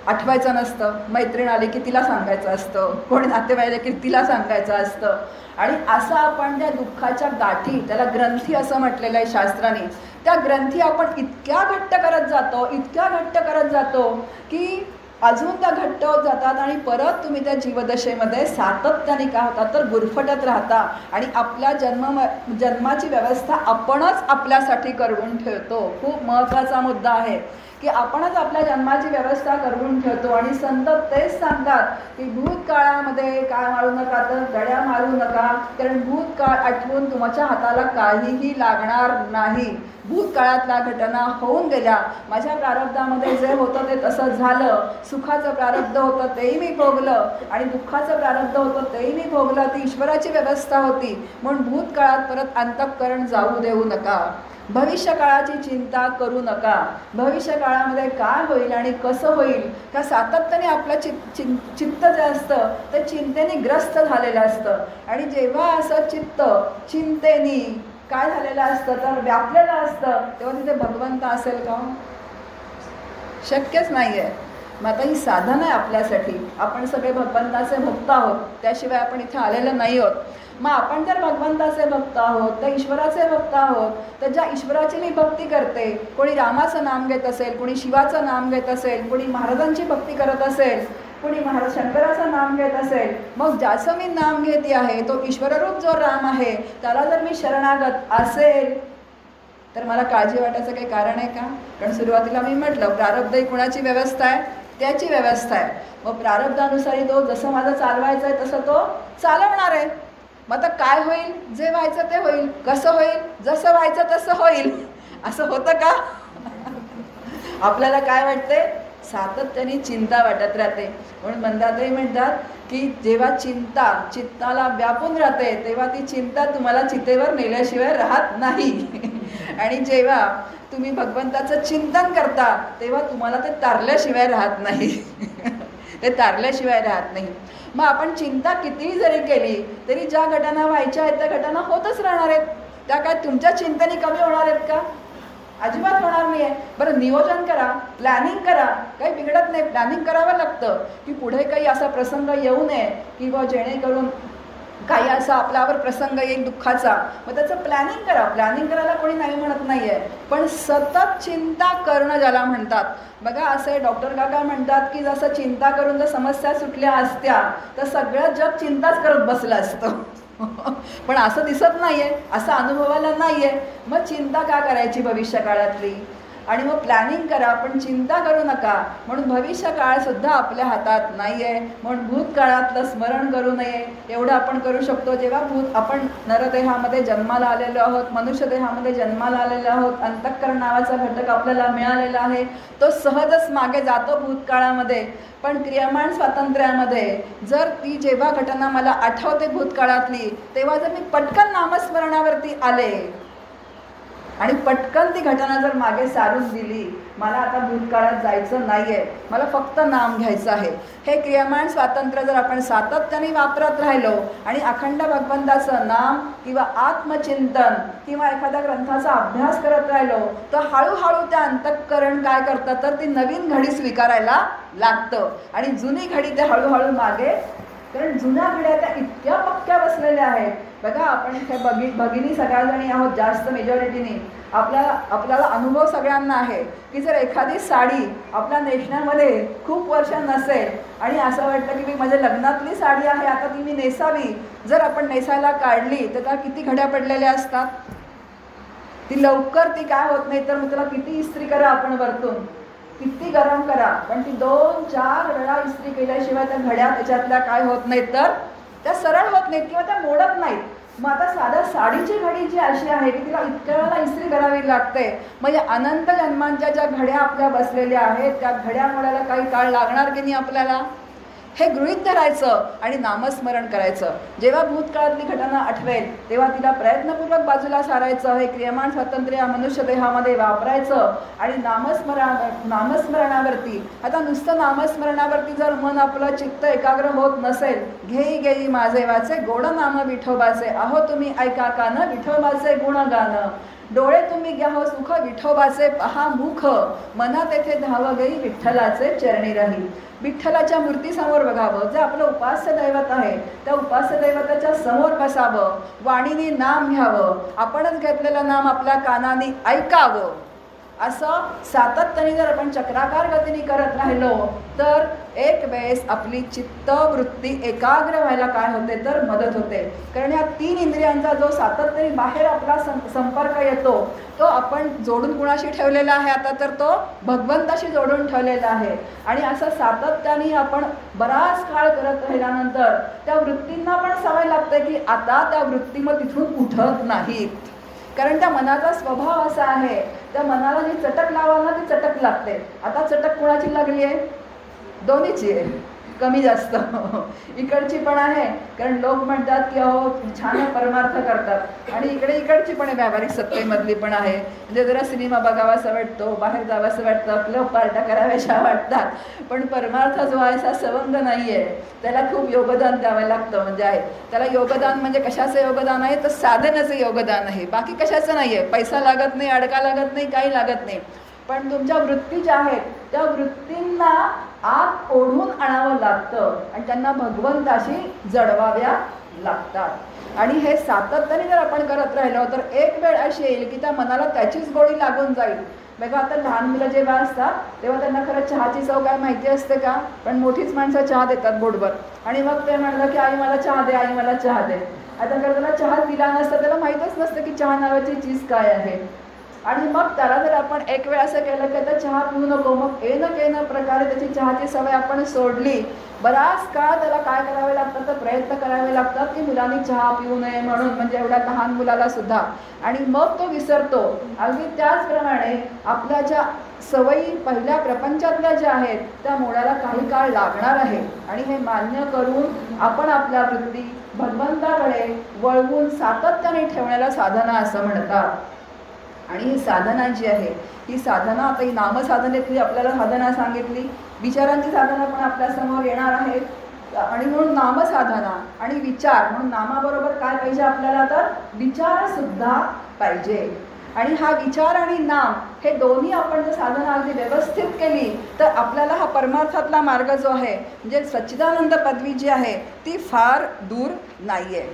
आठवायचं नसतं. मैत्रीण आली की तिला सांगायचं असतं, कोणी नातेवाईक की तिला सांगायचं असतं. आणि असं आपण त्या दुःखाच्या गाठी, त्याला ग्रंथी असं म्हटलेलं आहे शास्त्राने, त्या ग्रंथी आपण इतक्या घट्ट करत जातो, इतक्या घट्ट करत जातो की अजून त्या घट्ट होत जातात आणि परत तुम्ही त्या जीवदशेमध्ये सातत्याने काय होतात तर गुरफटत राहता आणि आपल्या जन्माची व्यवस्था आपणच आपल्यासाठी करून ठेवतो. खूप महत्त्वाचा मुद्दा आहे की आपणच आपल्या जन्माची व्यवस्था करून ठेवतो. आणि संत तेच सांगतात की भूतकाळामध्ये काय मारू नका तर गड्या मारू नका, कारण भूतकाळ आठवून तुमच्या हाताला काहीही लागणार नाही. भूतकाळातल्या घटना होऊन गेल्या, माझ्या प्रारब्धामध्ये जे होतं ते तसं झालं. सुखाचं प्रारब्ध होतं तेही मी भोगलं आणि दुःखाचं प्रारब्ध होतं तेही मी भोगलं. ती ईश्वराची व्यवस्था होती. म्हणून भूतकाळात परत अंतःकरण जाऊ देऊ नका, भविष्यकाळाची चिंता करू नका. भविष्यकाळामध्ये काय होईल आणि कसं होईल, का सातत्याने आपलं चित्त जे असतं ते चिंतेने ग्रस्त झालेलं असतं. आणि जेव्हा असं चित्त चिंतेने काय झालेलं असतं तर व्यापलेलं असतं, तेव्हा तिथे भगवंत असेल का? शक्यच नाही आहे. मग आता ही साधन आहे आपल्यासाठी, आपण सगळे भगवंताचे भक्त आहोत, त्याशिवाय आपण इथे आलेलं नाही आहोत. मग आपण जर भगवंताचे भक्त आहोत, तर ईश्वराचे भक्त आहोत, तर ज्या ईश्वराची मी भक्ती करते, कोणी रामाचं नाम घेत असेल, कोणी शिवाचं नाम घेत असेल, कोणी महाराजांची भक्ती करत असेल, कोणी महाराज शंकराचं नाम घेत असेल, मग ज्याचं मी नाम घेते आहे तो ईश्वररूप जो राम आहे त्याला जर मी शरणागत असेल तर मला काळजी वाटायचं काही कारण आहे का? कारण सुरुवातीला मी म्हटलं प्रारब्ध ही कुणाची व्यवस्था आहे, त्याची व्यवस्था आहे. मग प्रारब्धानुसारी तो जसं माझं चालवायचं आहे तसं तो चालवणार आहे. मग आता काय होईल, जे व्हायचं ते होईल, कसं होईल, जसं व्हायचं तसं होईल. असं होतं का? आपल्याला काय वाटते, सातत्याने चिंता वाटत राहते. म्हणून मंदाताई म्हणतात की जेव्हा चिंता चित्ताला व्यापून राहते तेव्हा ती चिंता तुम्हाला चितेवर नेल्याशिवाय राहत नाही. आणि जेव्हा तुम्ही भगवंताचं चिंतन करता तेव्हा तुम्हाला ते तारल्याशिवाय राहत नाही. ते तारल्याशिवाय राहत नाही. मग आपण चिंता कितीही जरी केली तरी ज्या घटना व्हायच्या आहेत त्या घटना होतच राहणार आहेत. त्या काय तुमच्या चिंतेने कमी होणार आहेत का? अजिबात होणार नाही आहे. बरं नियोजन करा, प्लॅनिंग करा, काही बिघडत नाही. प्लॅनिंग करावं लागतं की पुढे काही असा प्रसंग येऊ नये की जेणेकरून काही असा आपल्यावर प्रसंग येईल दुःखाचा, मग त्याचं प्लॅनिंग करा. प्लॅनिंग करायला कोणी नाही म्हणत नाही आहे, पण सतत चिंता करणं ज्याला म्हणतात. बघा असे डॉक्टर काका म्हणतात की जसं चिंता करून जर समस्या सुटल्या असत्या तर सगळं जग चिंताच करत बसलं असतं. पण असं दिसत नाही आहे, असं अनुभवाला नाही आहे. मग चिंता का करायची भविष्यकाळातली? आणि मग प्लॅनिंग करा, पण चिंता करू नका. म्हणून भविष्यकाळसुद्धा आपल्या हातात नाही आहे. म्हणून भूतकाळातलं स्मरण करू नये. एवढं आपण करू शकतो, जेव्हा आपण नरदेहामध्ये जन्माला आलेलो आहोत, मनुष्य देहामध्ये जन्माला आलेलो आहोत, अंतःकरण नावाचा घटक आपल्याला मिळालेला आहे. तो सहजच मागे जातो भूतकाळामध्ये. पण क्रियमाण स्वातंत्र्यामध्ये जर ती जेव्हा घटना मला आठवते भूतकाळातली, तेव्हा जर मी पटकन नामस्मरणावरती आले आणि पटकन ती घटना जर मागे सारून दिली, मला आता भूतकाळात जायचं नाही आहे, मला फक्त नाम घ्यायचं आहे, हे क्रियमाण स्वातंत्र्य जर आपण सातत्याने वापरत राहिलो आणि अखंड भगवंताचं नाम किंवा आत्मचिंतन किंवा एखाद्या ग्रंथाचा अभ्यास करत राहिलो, तर हळूहळू त्या अंतःकरण काय करतं, तर ती नवीन घडी स्वीकारायला लागतं आणि जुनी घडी ते हळूहळू मागे. कारण जुन्या घड्या त्या इतक्या पक्क्या बसलेल्या आहेत. बघा आपण इथे भगिनी सगळ्याजणी आहोत, जास्त मेजॉरिटीने. आपल्याला अनुभव सगळ्यांना आहे की जर एखादी साडी आपल्या नेसण्यामध्ये खूप वर्ष नसेल आणि असं वाटतं की मी माझ्या लग्नातली साडी आहे, आता ती मी नेसावी, जर आपण नेसायला काढली तर त्या किती घड्या पडलेल्या असतात. ती लवकर ती काय होत नाही, तर मग त्याला किती इस्त्री करा आपण वरतून, किती गरम करा, पण ती 2-4 वेळा इस्त्री केल्याशिवाय त्या घड्या त्याच्यातल्या काय होत नाहीत, तर त्या सरळ होत नाहीत किंवा त्या मोडत नाहीत. मग आता साधा साडीची घडी जी अशी आहे की तिला इतक्या वेळेला इस्त्री करावी लागते, म्हणजे अनंत जन्मांच्या ज्या घड्या आपल्या बसलेल्या आहेत त्या घड्या मोडायला काही काळ लागणार की नाही आपल्याला, हे गृहीत धरायचं आणि नामस्मरण करायचं. जेव्हा भूतकाळातली घटना आठवेल तेव्हा तिला प्रयत्नपूर्वक बाजूला सारायचं. हे क्रियमाण स्वातंत्र्य मनुष्य देहामध्ये वापरायचं आणि नामस्मरणावरती. आता नुसतं नामस्मरणावरती जर मन आपलं चित्त एकाग्र होत नसेल, घेई घेई माझे वाचे गोड नाम विठोबाचे, अहो तुम्ही ऐका कान विठोबाचे गुणगान, डोळे तुम्ही घ्या हो सुख विठोबाचे पहा मुख, मनात तेथे धाव गई विठ्ठलाचे चरणी राही. विठ्ठलाच्या मूर्तीसमोर बघावं, जे आपलं उपास्य दैवत आहे त्या उपास्य दैवताच्या समोर बसावं, वाणीने नाम घ्यावं, आपणच घेतलेलं नाम आपल्या कानाने ऐकावं. असं सातत्याने जर आपण चक्राकार गतीने करत राहिलो तर एक वेळेस आपली चित्तवृत्ती एकाग्र व्हायला काय होते, तर मदत होते. कारण या 3 इंद्रियांचा जो सातत्याने बाहेर आपला संपर्क येतो तो आपण जोडून कुणाशी ठेवलेला आहे, आता तर तो भगवंताशी जोडून ठेवलेला आहे. आणि असं सातत्याने आपण बराच काळ करत राहिल्यानंतर त्या वृत्तींना पण सवय लागते की आता त्या वृत्ती मग तिथून उठत नाहीत. कारण त्या मनाचा स्वभाव असा आहे, त्या मनाला जी चटक लावाल ना ती चटक लागते. आता चटक कोणाची लागली आहे, दोन्हीची आहे, कमी जास्त इकडची पण आहे. कारण लोक म्हणतात की अहो छान परमार्थ करतात, आणि इकडची पण आहे, व्यावहारिक सत्तेमधली पण आहे. म्हणजे जरा सिनेमा बघावासा वाटतो, बाहेर जावासं वाटतं, क्लब पार्ट्या कराव्याशा वाटतात, पण परमार्थ जो आहे असा सवंग नाही आहे, त्याला खूप योगदान द्यावं लागतं. म्हणजे आहे त्याला योगदान, म्हणजे कशाचं योगदान आहे, तर साधनाचं योगदान आहे, बाकी कशाचं नाही आहे. पैसा लागत नाही, अडका लागत नाही, काही लागत नाही. पण तुमच्या वृत्ती ज्या आहेत त्या वृत्तींना आत ओढून आणावं लागतं आणि त्यांना भगवंताशी जडवाव्या लागतात. आणि हे सातत्याने जर आपण करत राहिलो तर एक वेळ अशी येईल की त्या मनाला त्याचीच गोडी लागून जाईल. बघा आता लहान मुलं जेव्हा असतात तेव्हा त्यांना खरं चहाची चव काय माहिती असते का, पण मोठीच माणसं चहा देतात बोटभर, आणि मग ते म्हणलं की आई मला चहा दे, आई मला चहा दे. आता जर त्याला चहा दिला नसतं, त्याला माहीतच नसतं की चहा नावाची चीज काय आहे. आणि मग त्याला जर आपण एक वेळ असं केलं की आता चहा पिऊ नको, मग येणं प्रकारे त्याची चहाची सवय आपण सोडली, बराच काळ त्याला काय करावे लागतात, तर प्रयत्न करावे लागतात की मुलांनी चहा पिऊ नये म्हणून, म्हणजे एवढ्या लहान मुलाला सुद्धा. आणि मग तो विसरतो. अगदी त्याचप्रमाणे आपल्या ज्या सवयी पहिल्या प्रपंचातल्या ज्या आहेत त्या मोडायला काही काळ लागणार आहे. आणि हे मान्य करून आपण आपल्या वृत्ती भगवंताकडे वळवून सातत्याने ठेवण्याला साधना असं म्हणतात. आणि ही साधना जी आहे ही साधना, आता ही नामसाधनेतली आपल्याला साधना सांगितली, विचारांची साधना पण आपल्यासमोर येणार आहे. आणि म्हणून नामसाधना आणि विचार, म्हणून नामाबरोबर काय पाहिजे आपल्याला, तर विचारसुद्धा पाहिजे. आणि हा विचार आणि नाम हे दोन्ही आपण जर साधना अगदी व्यवस्थित केली तर आपल्याला हा परमार्थातला मार्ग जो आहे म्हणजे सच्चिदानंद पदवी जी आहे ती फार दूर नाही आहे.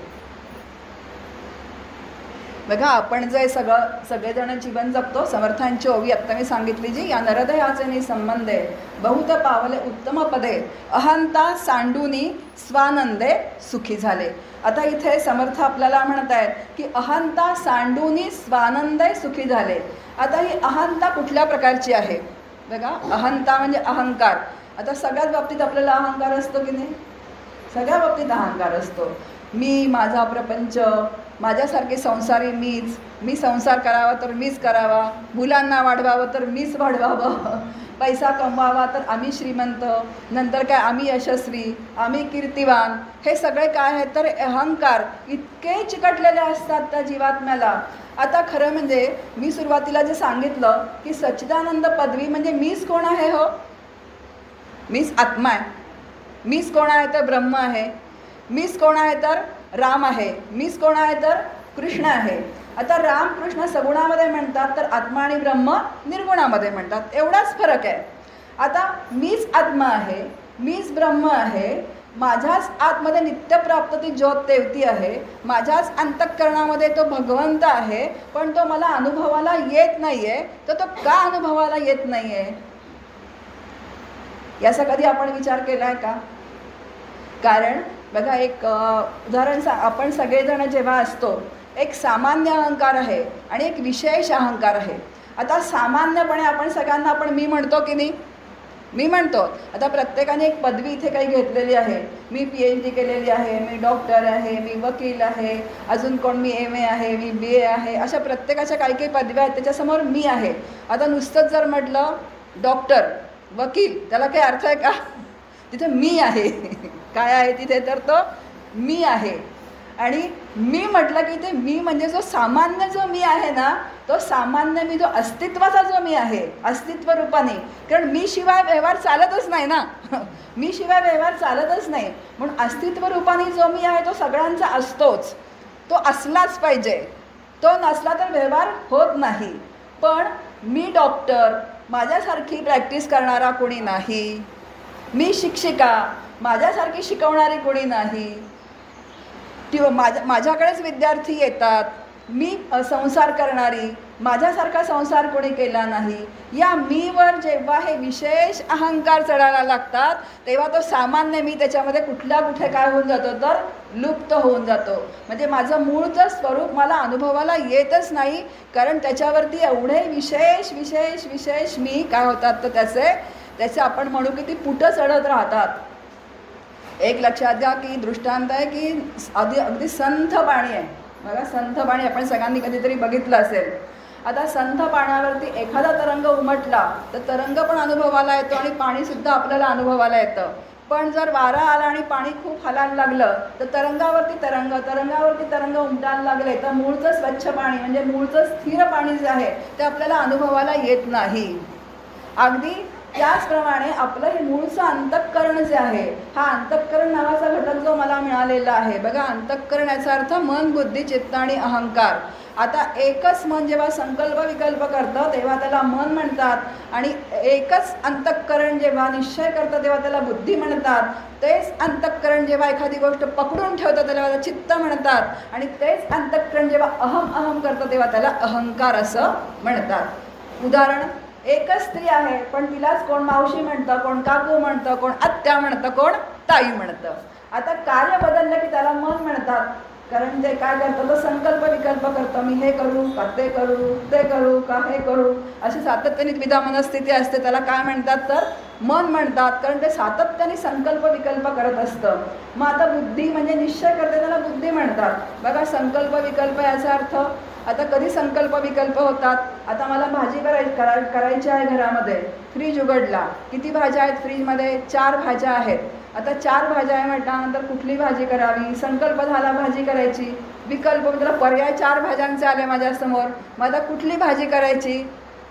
बघा आपण जे सगळेजण जीवन जगतो, समर्थांची ओवी आत्ता मी सांगितली जी, या नरदयाचे संबंधे बहुत पावले उत्तम पदे अहंता सांडूनी स्वानंदे सुखी झाले. आता इथे समर्थ आपल्याला म्हणत आहेत की अहंता सांडूनी स्वानंदे सुखी झाले. आता ही अहंता कुठल्या प्रकारची आहे? बघा, अहंता म्हणजे अहंकार. आता सगळ्याच बाबतीत आपल्याला अहंकार असतो की नाही? सगळ्या बाबतीत अहंकार असतो. मी, माझा प्रपंच, माझ्यासारखे संसारी मीच, मी संसार करावा तर मीच करावा, मुलांना वाढवावं तर मीच वाढवावं, पैसा कमवावा तर आम्ही श्रीमंत, नंतर काय आम्ही यशस्वी, आम्ही कीर्तिवान. हे सगळे काय आहेत तर अहंकार इतके चिकटलेले असतात त्या जीवात्म्याला. आता खरं म्हणजे मी सुरुवातीला जे सांगितलं की सच्चिदानंद पदवी म्हणजे मीच कोण आहे? हो, मीच आत्मा आहे. मीच कोण आहे तर ब्रह्म आहे. मीच कोण आहे तर राम आहे. मीच कोण आहे तर कृष्ण आहे. आता राम कृष्ण सगुणामध्ये म्हणतात तर आत्मा आणि ब्रह्म निर्गुणामध्ये म्हणतात. एवढाच फरक आहे. आता मीच आत्मा आहे, मीच ब्रह्म आहे, माझ्याच आतमध्ये नित्यप्राप्त ती ज्योत तेवती आहे, माझ्याच अंतःकरणामध्ये तो भगवंत आहे, पण तो मला अनुभवाला येत नाही आहे. तर तो का अनुभवाला येत नाही आहे याचा कधी आपण विचार केला आहे का? कारण बघा, एक उदाहरण आपण सगळेजण जेव्हा असतो, एक सामान्य अहंकार आहे आणि एक विशेष अहंकार आहे. आता सामान्यपणे आपण सगळ्यांना आपण मी म्हणतो की नाही? मी म्हणतो. आता प्रत्येकाने एक पदवी इथे काही घेतलेली आहे. मी PhD केलेली आहे, मी डॉक्टर आहे, मी वकील आहे, अजून कोण मी MA आहे, मी BA आहे, अशा प्रत्येकाच्या काही काही पदव्या आहेत. त्याच्यासमोर मी आहे. आता नुसतंच जर म्हटलं डॉक्टर, वकील, त्याला काही अर्थ आहे का? तिथे मी आहे. काय आहे तिथे? तर तो मी आहे. आणि मी म्हटलं की ते मी म्हणजे जो सामान्य जो मी आहे ना, तो सामान्य मी, जो अस्तित्वाचा जो मी आहे, अस्तित्व रूपाने. कारण मी शिवाय व्यवहार चालतच नाही ना. मी शिवाय व्यवहार चालतच नाही. म्हणून अस्तित्व रूपाने जो मी आहे तो सगळ्यांचा असतोच. तो असलाच पाहिजे. तो नसला तर व्यवहार होत नाही. पण मी डॉक्टर, माझ्यासारखी प्रॅक्टिस करणारा कोणी नाही. मी शिक्षिका, माझ्यासारखी शिकवणारी कोणी नाही. किंवा माझ्याकडेच विद्यार्थी येतात. मी संसार करणारी, माझ्यासारखा संसार कोणी केला नाही. या मीवर जेव्हा हे विशेष अहंकार चढायला लागतात तेव्हा तो सामान्य मी त्याच्यामध्ये कुठे काय होऊन जातो तर लुप्त होऊन जातो. म्हणजे माझं मूळचं स्वरूप मला अनुभवाला येतच नाही. कारण त्याच्यावरती एवढे विशेष विशेष विशेष मी काय होतात तर त्याचे आपण म्हणू की ती पुटं चढत राहतात. एक लक्षात घ्या की दृष्टांत आहे की अगदी संथ पाणी आहे. बघा, संथ पाणी आपण सगळ्यांनी कधीतरी बघितलं असेल. आता संथ पाण्यावरती एखादा तरंग उमटला तर तरंग पण अनुभवाला येतो आणि पाणीसुद्धा आपल्याला अनुभवाला येतं. पण जर वारा आला आणि पाणी खूप हलायला लागलं तर तरंगावरती तरंग उमटायला लागले तर मूळचं स्वच्छ पाणी म्हणजे मूळचं स्थिर पाणी जे आहे ते आपल्याला अनुभवाला येत नाही. अगदी त्याचप्रमाणे आपलं हे मूळचं अंतःकरण जे आहे, हा अंतःकरण नावाचा घटक जो मला मिळालेला आहे. बघा, अंतःकरण याचा अर्थ मन, बुद्धी, चित्त आणि अहंकार. आता एकच मन जेव्हा संकल्प विकल्प करतं तेव्हा त्याला मन म्हणतात. आणि एकच अंतःकरण जेव्हा निश्चय करतं तेव्हा त्याला बुद्धी म्हणतात. तेच अंतःकरण जेव्हा एखादी गोष्ट पकडून ठेवतं त्याला चित्त म्हणतात. आणि तेच अंतःकरण जेव्हा अहम अहम करतं तेव्हा त्याला अहंकार असं म्हणतात. उदाहरण, एकच स्त्री आहे पण तिलाच कोण मावशी म्हणतं, कोण काकू म्हणतं, कोण आत्या म्हणतं, कोण ताई म्हणतं. आता कार्य बदललं की त्याला मन म्हणतात. कारण ते काय करतं तर संकल्प विकल्प करतं. मी हे करू का ते करू, ते करू का हे करू, अशी सातत्याने द्विधा मनस्थिती असते. त्याला काय म्हणतात तर मन म्हणतात. कारण ते सातत्याने संकल्प विकल्प करत असतं. मग आता बुद्धी म्हणजे निश्चय करते त्याला बुद्धी म्हणतात. बघा, संकल्प विकल्प याचा अर्थ आता कधी संकल्प विकल्प होतात. आता मला भाजी करायची आहे घरामध्ये. फ्रीज उघडला, किती भाज्या आहेत फ्रीजमध्ये? 4 भाज्या आहेत. आता 4 भाज्या आहे म्हटल्यानंतर कुठली भाजी करावी? संकल्प झाला भाजी करायची. विकल्प म्हणजे पर्याय 4 भाज्यांचे आले माझ्यासमोर. मग आता कुठली भाजी करायची?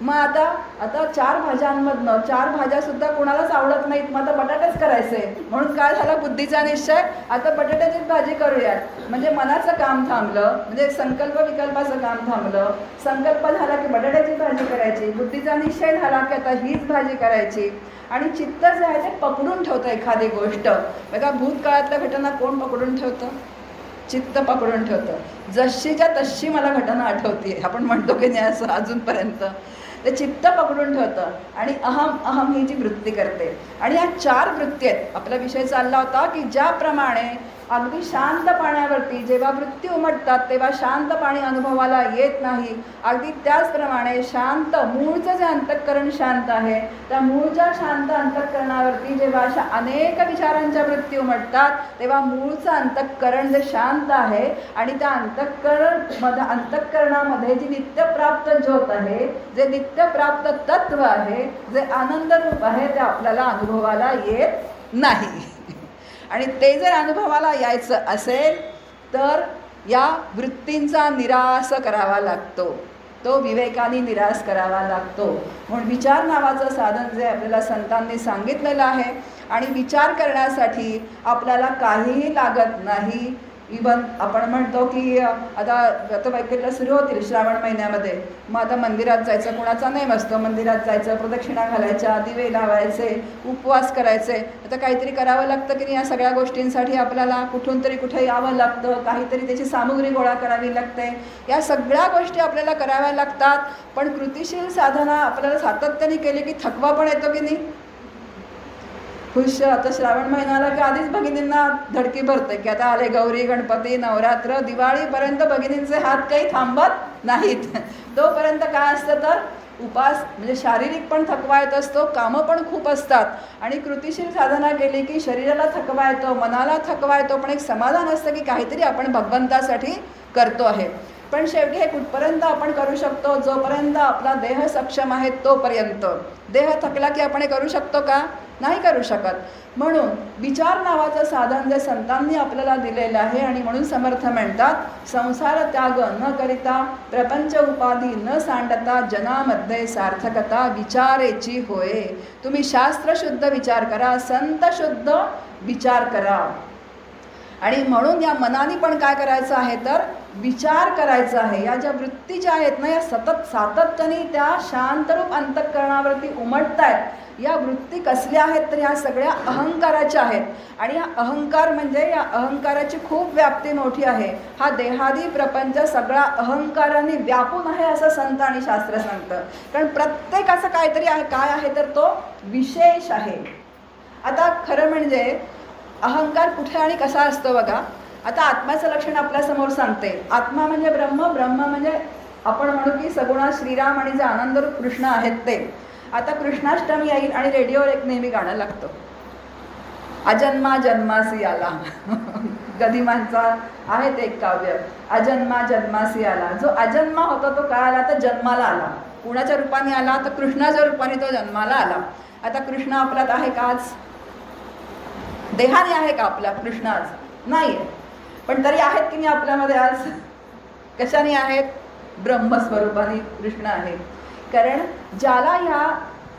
मग आता 4 भाज्यांमधनं 4 भाज्यासुद्धा कोणालाच आवडत नाहीत, मग आता बटाटेच करायचे. म्हणून काय झाला बुद्धीचा निश्चय, आता बटाट्याचीच भाजी करूयात. म्हणजे मनाचं काम थांबलं, म्हणजे संकल्प विकल्पाचं काम थांबलं. संकल्प झाला की बटाट्याची भाजी करायची, बुद्धीचा निश्चय झाला की आता हीच भाजी करायची. आणि चित्त जे आहे ते पकडून ठेवतं एखादी गोष्ट. बघा भूतकाळातल्या घटना कोण पकडून ठेवतं? चित्त पकडून ठेवतं. जशीच्या तशी मला घटना आठवते, आपण म्हणतो की नाही असं अजूनपर्यंत. ते चित्त पकडून ठेवतं आणि अहम ही जी वृत्ती करते. आणि या 4 वृत्ती आहेत. आपला विषय चालला होता की ज्याप्रमाणे अगदी शांत पाण्यावरती जेव्हा वृत्ती उमटतात तेव्हा शांत पाणी अनुभवाला येत नाही, अगदी त्याचप्रमाणे शांत मूळचं जे अंतःकरण शांत आहे त्या मूळच्या शांत अंतःकरणावरती जेव्हा अशा अनेक विचारांच्या वृत्ती उमटतात तेव्हा मूळचं अंतःकरण जे शांत आहे आणि त्या अंतःकरणामध्ये जी नित्यप्राप्त ज्योत आहे, जे नित्यप्राप्त तत्व आहे, जे आनंदरूप आहे, ते आपल्याला अनुभवाला येत नाही. आणि ते जर अनुभवाला यायचं असेल तर या वृत्तींचा निराश करावा लागतो, तो विवेकाने निराश करावा लागतो. म्हणून विचार नावाचं साधन जे आपल्याला संतांनी सांगितलेलं आहे आणि विचार करण्यासाठी आपल्याला काहीही लागत नाही. इवन आपण म्हणतो की आता वैकल्य सुरू होतील श्रावण महिन्यामध्ये, मग आता मंदिरात जायचं कोणाचा नेम असतो, मंदिरात जायचं, प्रदक्षिणा घालायच्या, दिवे लावायचे, उपवास करायचे. आता काहीतरी करावं लागतं की नाही या सगळ्या गोष्टींसाठी आपल्याला कुठून तरी कुठे यावं लागतं, काहीतरी त्याची सामुग्री गोळा करावी लागते. या सगळ्या गोष्टी आपल्याला कराव्या लागतात. पण कृतिशील साधना आपल्याला सातत्याने केली की थकवा पण येतो की नाही. खुश आता श्रावण महिन्याला की आधीच भगिनींना धडकी भरते की आता आले गौरी, गणपती, नवरात्र, दिवाळीपर्यंत भगिनींचे हात काही थांबत नाहीत. तोपर्यंत काय असतं तर उपास म्हणजे शारीरिक पण थकवा येत असतो, कामं पण खूप असतात. आणि कृतिशील साधना केली की शरीराला थकवा येतो, मनाला थकवा येतो, पण एक समाधान असतं की काहीतरी आपण भगवंतासाठी करतो आहे. पण शेवटी हे कुठपर्यंत आपण करू शकतो? जोपर्यंत आपला देह सक्षम आहे तोपर्यंत. देह थकला की आपण हे करू शकतो का? नाही करू शकत. म्हणून विचार नावाचं साधन जे संतांनी आपल्याला दिलेलं आहे आणि म्हणून समर्थ म्हणतात संसार त्याग न करिता प्रपंच उपाधी न सांडता जनामध्ये सार्थकता विचारेची होय. तुम्ही शास्त्रशुद्ध विचार करा, संतशुद्ध विचार करा. आणि म्हणून या मनाने पण काय करायचं आहे तर विचार करायचा आहे. या ज्या वृत्ती ज्या आहेत ना या सतत सातत्याने त्या शांतरूप अंतःकरणावरती उमटत आहेत. या वृत्ती कसल्या आहेत तर ह्या सगळ्या अहंकाराच्या आहेत. आणि हा अहंकार म्हणजे या अहंकाराची खूप व्याप्ती मोठी आहे. हा देहादी प्रपंच सगळा अहंकाराने व्यापून आहे असं संत आणि शास्त्र सांगतं. कारण प्रत्येकाचं काहीतरी आहे. काय आहे तर तो विशेष आहे. आता खरं म्हणजे अहंकार कुठे आणि कसा असतो बघा. आता आत्म्याचं लक्षण आपल्यासमोर सांगते. आत्मा म्हणजे ब्रह्म, ब्रह्म म्हणजे आपण म्हणू की सगुणा श्रीराम आणि जे आनंदरूप कृष्ण आहेत ते. आता कृष्णाष्टमी येईल आणि रेडिओवर एक नेहमी गाणं लागतं, अजन्मा जन्मासी आला. गदिमांचा आहे ते एक काव्य, अजन्मा जन्मासी आला. जो अजन्मा होता तो काय आला तर जन्माला आला. कुणाच्या रूपाने आला तर कृष्णाच्या रूपाने तो जन्माला आला. आता कृष्ण आपल्यात आहे का आज? देहाने आहे का आपला कृष्ण आज? नाही आहे. पण तरी आहेत की नाही आपल्यामध्ये आज? कशाने आहेत? ब्रह्मस्वरूपाने कृष्ण आहे. कारण ज्याला ह्या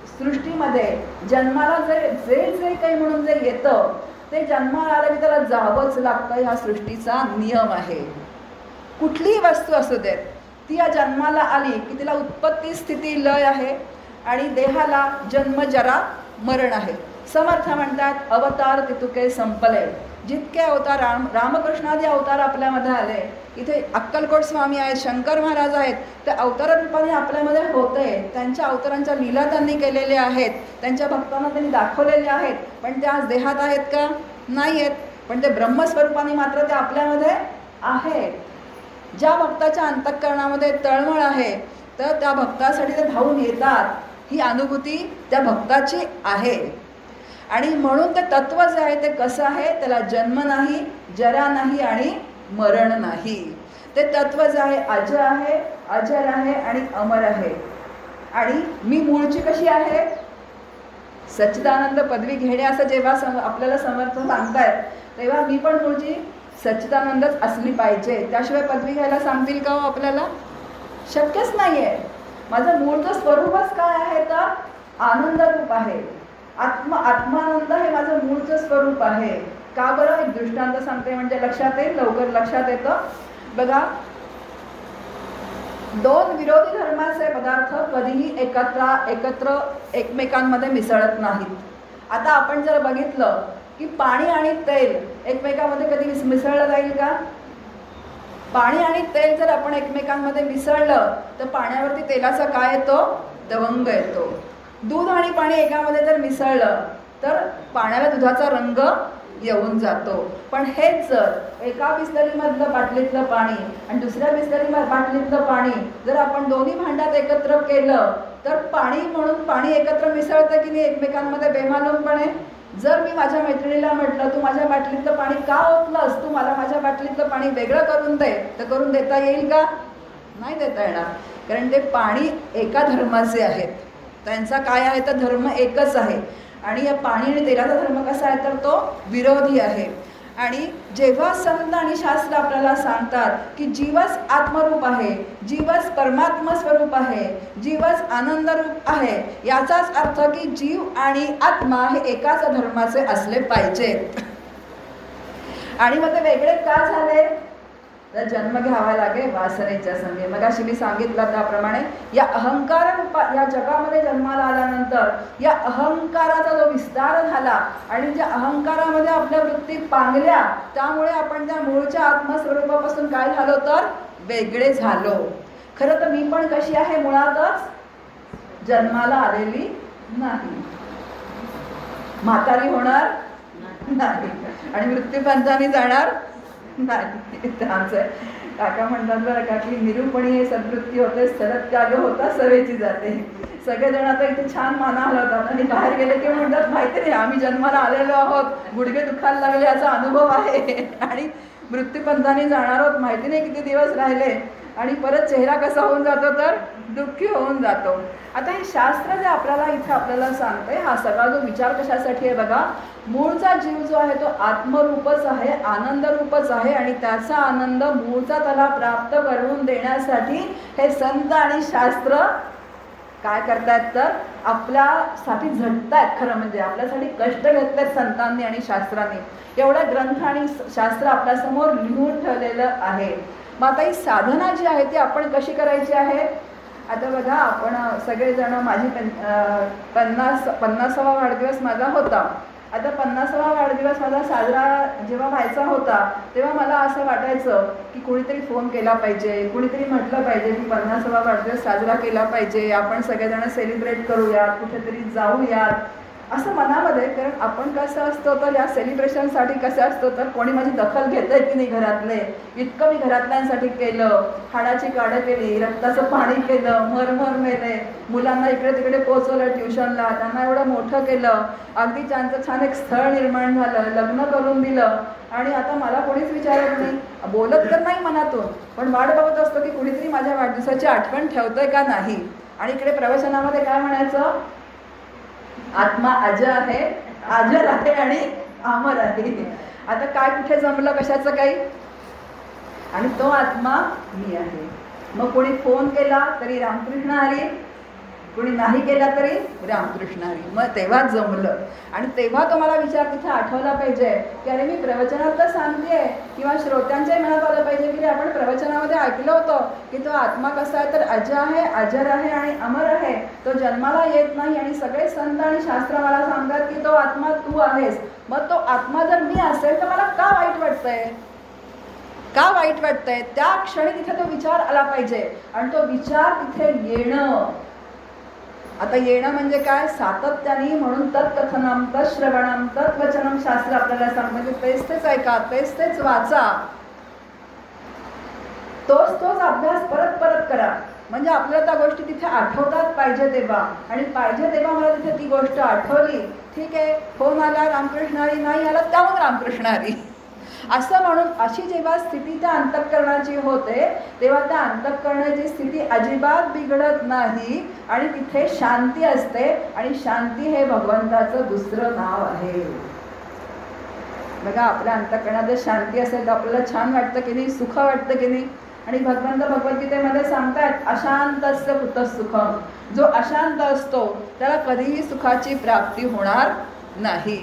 सृष्टीमध्ये जन्माला जे जे काही म्हणून जे येतं ते जन्माला आलं की त्याला जावंच लागतं. ह्या सृष्टीचा नियम आहे. कुठलीही वस्तू असू देत ती या जन्माला आली की तिला उत्पत्ती स्थिती लय आहे आणि देहाला जन्म जरा मरण आहे. समर्थ म्हणतात अवतार तितुके संपले. जितके अवतार रामकृष्णादी अवतार आपल्यामध्ये आले, इथे अक्कलकोट स्वामी आहेत, शंकर महाराज आहेत, त्या अवतार रूपाने आपल्यामध्ये होते. त्यांच्या अवतारांच्या लीला त्यांनी केलेल्या आहेत, त्यांच्या भक्तांना त्यांनी दाखवलेल्या आहेत. पण ते आज देहात आहेत का? नाही आहेत. पण ते ब्रह्मस्वरूपाने मात्र ते आपल्यामध्ये आहेत. ज्या भक्ताच्या अंतःकरणामध्ये तळमळ आहे तर त्या भक्तासाठी ते धावून येतात. ही अनुभूती त्या भक्ताची आहे. आणि म्हणून ते तत्व जे आहे ते कसं आहे, त्याला जन्म नाही, जरा नाही आणि मरण नाही. ते तत्व जे आहे अजर आहे आणि अमर आहे. आणि मी मूळची कशी आहे? सच्चिदानंद पदवी घेणे असं जेव्हा आपल्याला समर्थ सांगतायत तेव्हा मी पण मूळची सच्चिदानंदच असली पाहिजे. त्याशिवाय पदवी घ्यायला सांगतील का हो आपल्याला? शक्यच नाही आहे. माझं मूळचं स्वरूपच काय आहे तर आनंद रूप आहे. आत्मानंद हे माझं मूळचं स्वरूप आहे. का बरं? एक दृष्टांत सांगते म्हणजे लक्षात येईल, लवकर लक्षात येतं. बघा, दोन विरोधी धर्माचे पदार्थ कधीही एकत्र एकमेकांमध्ये मिसळत नाहीत. आता आपण जर बघितलं की पाणी आणि तेल एकमेकांमध्ये कधी मिसळलं जाईल का? पाणी आणि तेल जर आपण एकमेकांमध्ये मिसळलं तर पाण्यावरती तेलाचा काय येतो? दवंग येतो. दूध आणि पाणी एकामध्ये जर मिसळलं तर पाण्याला दुधाचा रंग येऊन जातो. पण हेच जर एका बिस्लरीमधलं बाटलीतलं पाणी आणि दुसऱ्या बिस्लरी बाटलीतलं पाणी जर आपण दोन्ही भांड्यात एकत्र केलं तर पाणी म्हणून पाणी एकत्र मिसळतं की नाही एकमेकांमध्ये बेमालूमपणे. जर मी माझ्या मैत्रिणीला म्हटलं तू माझ्या बाटलीतलं पाणी का ओतलंस, तू मला माझ्या बाटलीतलं पाणी वेगळं करून दे, तर करून देता येईल का? नाही देता येणार. कारण ते पाणी एका धर्माचे आहेत. त्यांचा काय आहे तर धर्म एकच आहे. आणि या पाणी आणि तेलाचा धर्म कसा आहे तर तो विरोधी आहे. आणि जेव्हा संत आणि शास्त्र आपल्याला सांगतात की जीवच आत्मरूप आहे, जीवच परमात्मा स्वरूप आहे, जीवच आनंद रूप आहे, याचाच अर्थ की जीव आणि आत्मा हे एकाच धर्माचे असले पाहिजेत. आणि मग ते वेगळे का झाले तर जन्म घ्यावा लागे वासनेच्या संगे. मगाशी मी सांगितलं त्याप्रमाणे या अहंकार या जगामध्ये जन्माला आल्यानंतर या अहंकाराचा जो विस्तार झाला आणि ज्या अहंकारामध्ये आपल्या वृत्ती पांगल्या त्यामुळे आपण त्या मूळच्या आत्मस्वरूपापासून काय झालो तर वेगळे झालो. खरं तर मी पण कशी आहे मुळातच जन्माला आलेली नाही, म्हातारी होणार नाही आणि मृत्यूपंथाने जाणार नाही. आमचं काका म्हणतात बरं का की निरूपणी हे सद्वृत्ती होते, सरत्याग होता सवेची जाते. सगळेजण आता इथे छान माना हलवतात आणि बाहेर गेले की म्हणतात माहिती नाही आम्ही जन्माला आलेलो आहोत, गुडघे दुखायला लागले याचा अनुभव आहे आणि मृत्यूपंथाने जाणार आहोत, माहिती नाही किती दिवस राहिले आणि परत चेहरा कसा होऊन जातो तर दुःखी होऊन जातो. आता हे शास्त्र जे आपल्याला इथे आपल्याला सांगतंय हा सगळा जो विचार कशासाठी आहे बघा. मूळचा जीव जो आहे तो आत्मरूपच आहे, आनंद रूपच आहे आणि त्याचा आनंद मूळचा त्याला प्राप्त करून देण्यासाठी हे संत आणि शास्त्र काय करतायत तर आपल्यासाठी झटतायत. खरं म्हणजे आपल्यासाठी कष्ट घेतलेत संतांनी आणि शास्त्रांनी. एवढा ग्रंथ आणि शास्त्र आपल्यासमोर लिहून ठेवलेलं आहे. मग आता ही साधना जी आहे ती आपण कशी करायची आहे. आता बघा आपण सगळेजण माझी 50वा वाढदिवस माझा होता. आता 50वा वाढदिवस माझा साजरा जेव्हा व्हायचा होता तेव्हा मला असं वाटायचं की कोणीतरी फोन केला पाहिजे, कुणीतरी म्हटलं पाहिजे की 50वा वाढदिवस साजरा केला पाहिजे, आपण सगळेजण सेलिब्रेट करूयात, कुठेतरी जाऊयात असं मनामध्ये. कारण आपण कसं असतो तर या सेलिब्रेशनसाठी कसं असतो तर कोणी माझी दखल घेत आहे की नाही घरातले, इतकं मी घरातल्यांसाठी केलं, हाडाची काढं केली, रक्ताचं पाणी केलं, मरमर मेले, मुलांना इकडे तिकडे पोहोचवलं ट्युशनला, त्यांना एवढं मोठं केलं, अगदी त्यांचं छान एक स्थळ निर्माण झालं, लग्न करून दिलं आणि आता मला कोणीच विचारत नाही. बोलत तर नाही मनातून पण वाट बघत असतो की कुणीतरी माझ्या वाढदिवसाची आठवण ठेवतंय का नाही. आणि इकडे प्रवचनामध्ये काय म्हणायचं, आत्मा अजर आहे आणि अमर आहे. आता काय कुठे जमलं कशाचं काही, आणि तो आत्मा मी आहे. मग कोणी फोन केला तरी रामकृष्ण हरी, कोणी नाही केला तरी रामकृष्ण हरी. मग तेव्हा जमलं. आणि तेव्हा तुम्हाला विचार तिथे आठवला पाहिजे की अरे मी प्रवचनात तर सांगतेय किंवा श्रोत्यांच्याही मनात आलं पाहिजे की आपण प्रवचनामध्ये ऐकलं होतं की तो आत्मा कसा आहे तर अजर आहे आणि अमर आहे, तो जन्माला येत नाही. आणि सगळे संत आणि शास्त्र मला सांगतात की तो आत्मा तू आहेस. मग तो आत्मा जर मी असेल तर मला का वाईट वाटतंय, त्या क्षणी तिथे तो विचार आला पाहिजे. आणि तो विचार तिथे येणं, आता येणं म्हणजे काय, सातत्याने. म्हणून तत्कथनम तत्श्रवणम तत्वचनम शास्त्र आपल्याला सांग, म्हणजे तेच ऐका, तेच वाचा, तोच अभ्यास परत करा. म्हणजे आपल्याला त्या गोष्टी तिथे आठवतात पाहिजे तेव्हा. आणि पाहिजे तेव्हा मला तिथे ती गोष्ट आठवली, ठीक आहे, फोन आला रामकृष्ण हरी, नाही आला त्याहून रामकृष्ण हरी असं म्हणून अशी जेव्हा स्थिती त्या अंतःकरणाची होते तेव्हा त्या अंतःकरणाची स्थिती अजिबात बिघडत नाही आणि तिथे शांती असते. आणि शांती हे भगवंताचं दुसरं नाव आहे. बघा आपल्या अंतःकरणात जर शांती असेल तर आपल्याला छान वाटतं की नाही, सुख वाटतं की नाही. आणि भगवंत भगवद्गीतेमध्ये सांगतायत अशांतस्य कुतः सुखम. जो अशांत असतो त्याला कधीही सुखाची प्राप्ती होणार नाही.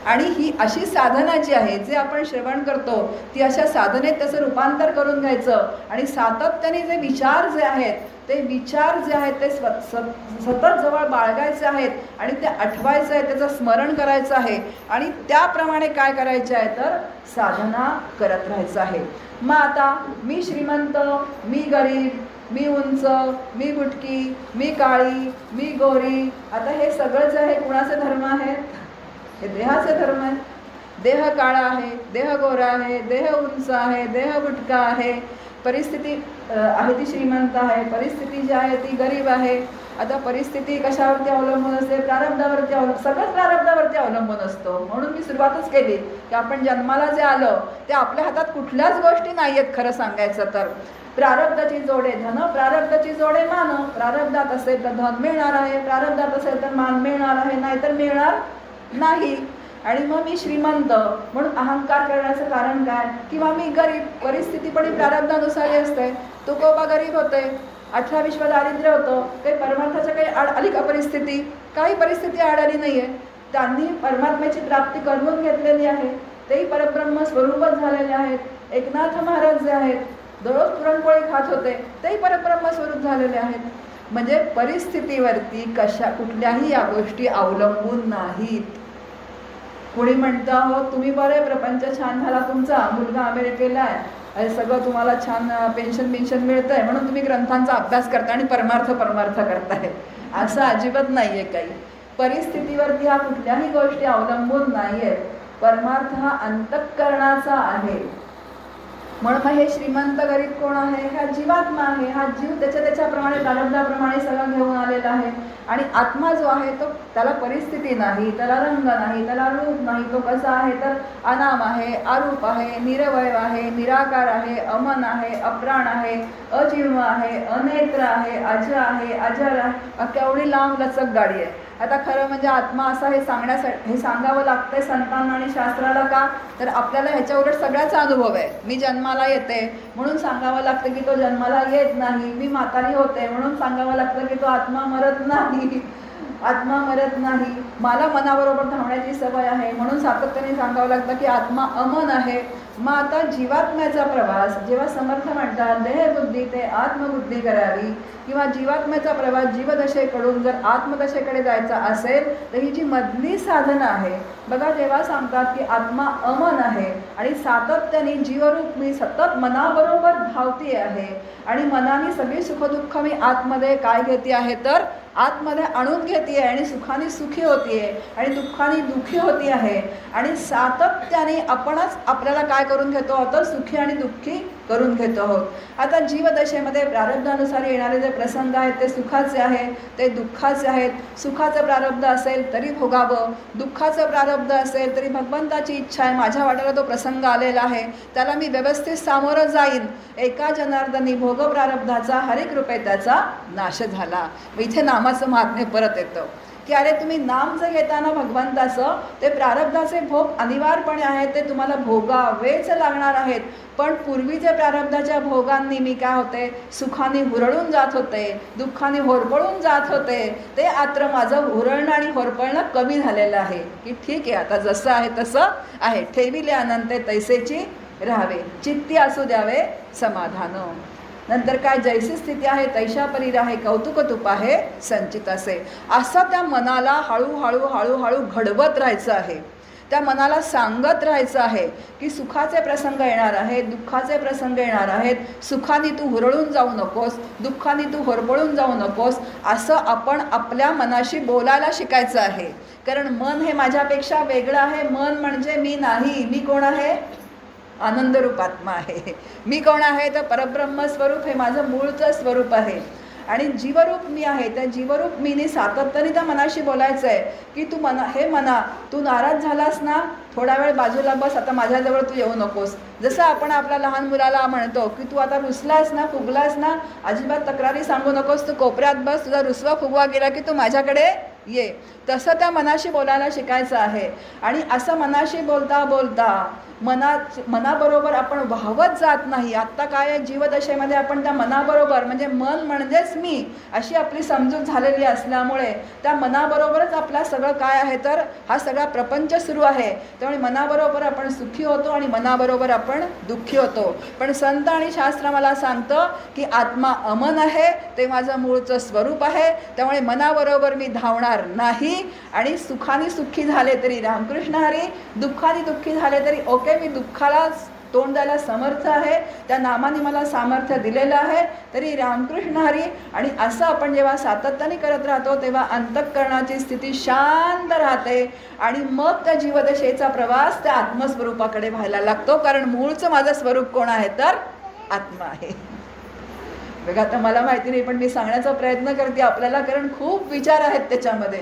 आणि ही अशी साधना जी आहे, जे आपण श्रवण करतो ती अशा साधनेत त्याचं रूपांतर करून घ्यायचं आणि सातत्याने जे विचार जे आहेत ते विचार जे आहेत ते सतत जवळ बाळगायचे आहेत आणि ते आठवायचं आहे, त्याचं स्मरण करायचं आहे आणि त्याप्रमाणे काय करायचे आहे तर साधना करत राहायचं आहे. मग आता मी श्रीमंत, मी गरीब, मी उंच, मी बुटकी, मी काळी, मी गोरी, आता हे सगळं जे आहे कुणाचे धर्म आहेत? हे देहाचे धर्म आहेत. देह काळा आहे, देह गोरा आहे, देह उंच आहे, देह बुटका आहे, परिस्थिती आहे ती श्रीमंत आहे, परिस्थिती जी आहे ती गरीब आहे. आता परिस्थिती कशावरती अवलंबून असते? प्रारब्धावरती सगळंच प्रारब्धावरती अवलंबून असतो. म्हणून मी सुरुवातच केली की आपण जन्माला जे आलं ते आपल्या हातात कुठल्याच गोष्टी नाही आहेत खरं सांगायचं तर. प्रारब्धाची जोडे धन, प्रारब्धाची जोडे मान. प्रारब्धात असेल तर धन मिळणार आहे, प्रारब्धात असेल तर मान मिळणार आहे, नाहीतर मिळणार नाही. आणि मग मी श्रीमंत म्हणून अहंकार करण्याचं कारण काय? किंवा मी गरीब, परिस्थिती पण प्रारब्धानुसार असते. तुकोबा गरीब होते, 18 विश्व दारिद्र्य होतं, काही परमार्थाच्या काही आड आली का परिस्थिती? काही परिस्थिती आड आली नाही आहे. त्यांनी परमात्म्याची प्राप्ती करून घेतलेली आहे, तेही परब्रह्म स्वरूपच झालेले आहेत. एकनाथ महाराज जे आहेत दररोज पुरणपोळी खात होते, तेही परब्रह्म स्वरूप झालेले आहेत. म्हणजे परिस्थितीवरती कुठल्याही या गोष्टी अवलंबून नाहीत. कोणी म्हणतं हो तुम्ही बरे, प्रपंच छान झाला तुमचा, मुलगा अमेरिकेला आहे, सगळं तुम्हाला छान पेन्शन मिळतं आहे म्हणून तुम्ही ग्रंथांचा अभ्यास करता आणि परमार्थ करताय. असं अजिबात नाही आहे काही. परिस्थितीवरती हा कुठल्याही गोष्टी अवलंबून नाही आहेत. परमार्थ हा अंतःकरणाचा आहे. म्हणून मग हे श्रीमंत गरीब कोण आहे? हा जीवात्मा आहे. हा जीव त्याच्याप्रमाणे प्रारब्धाप्रमाणे सगळं घेऊन आलेला आहे. आणि आत्मा जो आहे तो त्याला परिस्थिती नाही, त्याला रंग नाही, त्याला रूप नाही. तो कसा आहे तर अनाम आहे, अरूप आहे, निरवय आहे, निराकार आहे, अमन आहे, अप्राण आहे, अजीव आहे, अनेत्र आहे, अजर आहे, अजर आहे. केवढी लांब लचक गाडी आहे. आता खरं म्हणजे आत्मा असा हे सांगावं लागतंय संतांना आणि शास्त्राला का? तर आपल्याला ह्याच्या उलट सगळ्याचा अनुभव आहे. मी जन्माला येते म्हणून सांगावं लागतं की तो जन्माला येत नाही. मी म्हातारी होते म्हणून सांगावं लागतं की तो आत्मा मरत नाही. आत्मा मरत नाही. मला मनाबरोबर धावण्याची सवय आहे म्हणून सातत्याने सांगावं लागतं की आत्मा अमन आहे. मग आता जीवात्म्याचा प्रवास जेव्हा समर्थ म्हणतात देहबुद्धी ते आत्मबुद्धी करावी, किंवा जीवात्म्याचा प्रवास जीवदशेकडून जर आत्मदशेकडे जायचा असेल तर ही जी मधली साधना आहे बघा, जेव्हा सांगतात की आत्मा अमन आहे आणि सातत्याने जीवरूप मी सतत मनाबरोबर धावती आहे आणि मनाने सगळी सुखदुःख मी आतमध्ये काय घेते आहे तर आतमध्ये आणून घेते आहे आणि सुखाने सुखी होती आहे आणि दुःखाने दुःखी होती आहे आणि सातत्याने आपणच आपल्याला काय करून घेतो आहोत तर सुखी आणि दुःखी करून घेतो आहोत. आता जीवदशेमध्ये प्रारब्धानुसार येणारे जे प्रसंग आहेत ते सुखाचे आहे, ते दुःखाचे आहेत. सुखाचं प्रारब्ध असेल तरी भोगावं, दुःखाचं प्रारब्ध असेल तरी भगवंताची इच्छा आहे माझ्या वाट्याला तो प्रसंग आलेला आहे त्याला मी व्यवस्थित सामोरं जाईन. एका जनार्दनी भोग प्रारब्धाचा हरिकृपे त्याचा नाश झाला. इथे नामाचं महात्म्य परत येतं की अरे तुम्ही नाम जर घेताना भगवंताचं ते प्रारब्धाचे भोग अनिवार्यपणे आहेत, ते तुम्हाला भोगावेच लागणार आहेत. पण पूर्वीच्या प्रारब्धाच्या भोगांनी मी काय होते सुखाने हुरळून जात होते, दुःखाने होरपळून जात होते. ते आत्र माझं हुरळणं आणि होरपळणं कमी झालेलं आहे की ठीक आहे आता जसं आहे तसं आहे. ठेविले अनंते तैसेची राहावे, चित्ती असू द्यावे समाधान. नंतर काय जैसी स्थिती आहे तैशा परी राहे, कौतुक तुप आहे संचित असे. असं त्या मनाला हळूहळू हळूहळू घडवत राहायचं आहे. त्या मनाला सांगत राहायचं आहे की सुखाचे प्रसंग येणार आहेत, दुःखाचे प्रसंग येणार आहेत. सुखाने तू हुरळून जाऊ नकोस, दुःखाने तू होरपळून जाऊ नकोस, असं आपण आपल्या मनाशी बोलायला शिकायचं आहे. कारण मन हे माझ्यापेक्षा वेगळं आहे. मन म्हणजे मी नाही. मी कोण आहे? आनंदरूप आत्मा आहे. मी कोण आहे तर परब्रह्म स्वरूप हे माझं मूळचं स्वरूप आहे आणि जीवरूप मी आहे. त्या जीवरूप मीने सातत्याने त्या मनाशी बोलायचं आहे की तू मना तू नाराज झालास ना, थोडा वेळ बाजूला बस, आता माझ्याजवळ तू येऊ नकोस. जसं आपण आपल्या लहान मुलाला म्हणतो की तू आता रुसलास ना, फुगलास ना, अजिबात तक्रारी सांगू नकोस, तू कोपऱ्यात बस, तुझा रुसवा फुगवा गेला की तू माझ्याकडे ये. तसं त्या मनाशी बोलायला शिकायचं आहे. आणि असं मनाशी बोलता बोलता मनाबरोबर आपण वाहवत जात नाही. आत्ता काय आहे, जीवदशेमध्ये आपण त्या मनाबरोबर, म्हणजे मन म्हणजेच मी अशी आपली समजूत झालेली असल्यामुळे त्या मनाबरोबरच आपला सगळं काय आहे तर हा सगळा प्रपंच सुरू आहे. त्यामुळे मनाबरोबर आपण सुखी होतो आणि मनाबरोबर आपण दुःखी होतो. पण संत आणि शास्त्र मला सांगतं की आत्मा अमन आहे, ते माझं मूळचं स्वरूप आहे. त्यामुळे मनाबरोबर मी धावणार नाही. आणि सुखाने सुखी झाले तरी रामकृष्ण हरी, दुःखाने दुःखी झाले तरी ओके, मी दुःखाला तोंड द्यायला समर्थ आहे, त्या नामाने मला सामर्थ्य दिलेलं आहे तरी रामकृष्ण हरी. आणि असं आपण जेव्हा सातत्याने करत राहतो तेव्हा अंतःकरणाची स्थिती शांत राहते आणि मग त्या जीवदशेचा प्रवास त्या आत्मस्वरूपाकडे व्हायला लागतो. कारण मूळचं माझं स्वरूप कोण आहे तर आत्मा आहे. बघा, आता मला माहिती नाही पण मी सांगण्याचा प्रयत्न करते आपल्याला, कारण खूप विचार आहेत त्याच्यामध्ये,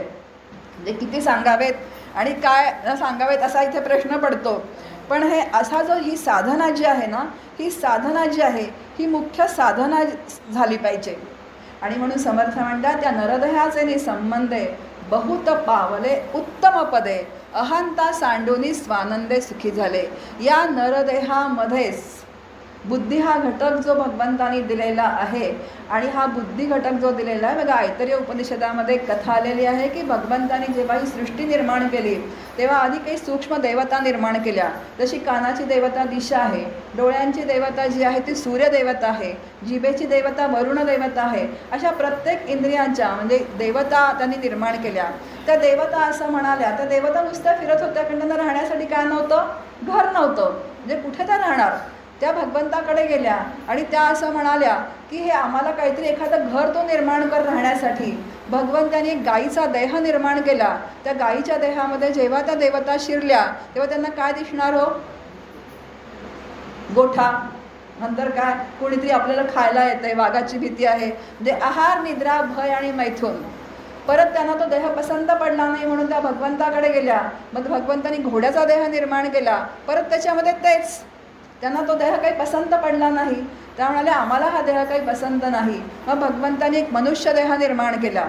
म्हणजे किती सांगावेत आणि काय न सांगावेत असा इथे प्रश्न पडतो. पण हे असा जो ही साधना जी आहे ना, ही साधना जी आहे ही मुख्य साधना झाली पाहिजे. आणि म्हणून समर्थ म्हणतात त्या नरदेहाचे संबंधे बहुत पावले उत्तम पदे, अहंता सांडूनी स्वानंदे सुखी झाले. या नरदेहामध्येच बुद्धी हा घटक जो भगवंतानी दिलेला आहे. आणि हा बुद्धी घटक जो दिलेला आहे, बघा ऐतरेय उपनिषदामध्ये कथा आलेली आहे की भगवंतानी जेव्हा ही सृष्टी निर्माण केली तेव्हा आधी काही सूक्ष्म देवता निर्माण केल्या. जशी कानाची देवता दिशा आहे, डोळ्यांची देवता जी आहे ती सूर्य देवता आहे, जिभेची देवता वरुण देवता आहे. अशा प्रत्येक इंद्रियांच्या म्हणजे देवता त्यांनी निर्माण केल्या. त्या देवता असं म्हणाल्या, त्या देवता नुसत्या फिरत होत्या कारण त्यांना राहण्यासाठी काय नव्हतं, घर नव्हतं, म्हणजे कुठे त्या राहणार. त्या भगवंताकडे गेल्या आणि त्या असं म्हणाल्या की हे आम्हाला काहीतरी एखादं घर तो निर्माण कर राहण्यासाठी. भगवंताने एक गाईचा देह निर्माण केला. त्या गाईच्या देहामध्ये जेव्हा त्या देवता शिरल्या तेव्हा त्यांना काय दिसणार हो, गोठा. नंतर काय, कोणीतरी आपल्याला खायला येतंय, वाघाची भीती आहे, म्हणजे आहार, निद्रा, भय आणि मैथून. परत त्यांना तो देह पसंत पडला नाही म्हणून त्या भगवंताकडे गेल्या. मग भगवंतानी घोड्याचा देह निर्माण केला, परत त्याच्यामध्ये तेच, त्यांना तो देह काही पसंत पडला नाही. त्या म्हणाले आम्हाला हा देह काही पसंत नाही. मग भगवंतानी एक मनुष्य देह निर्माण केला.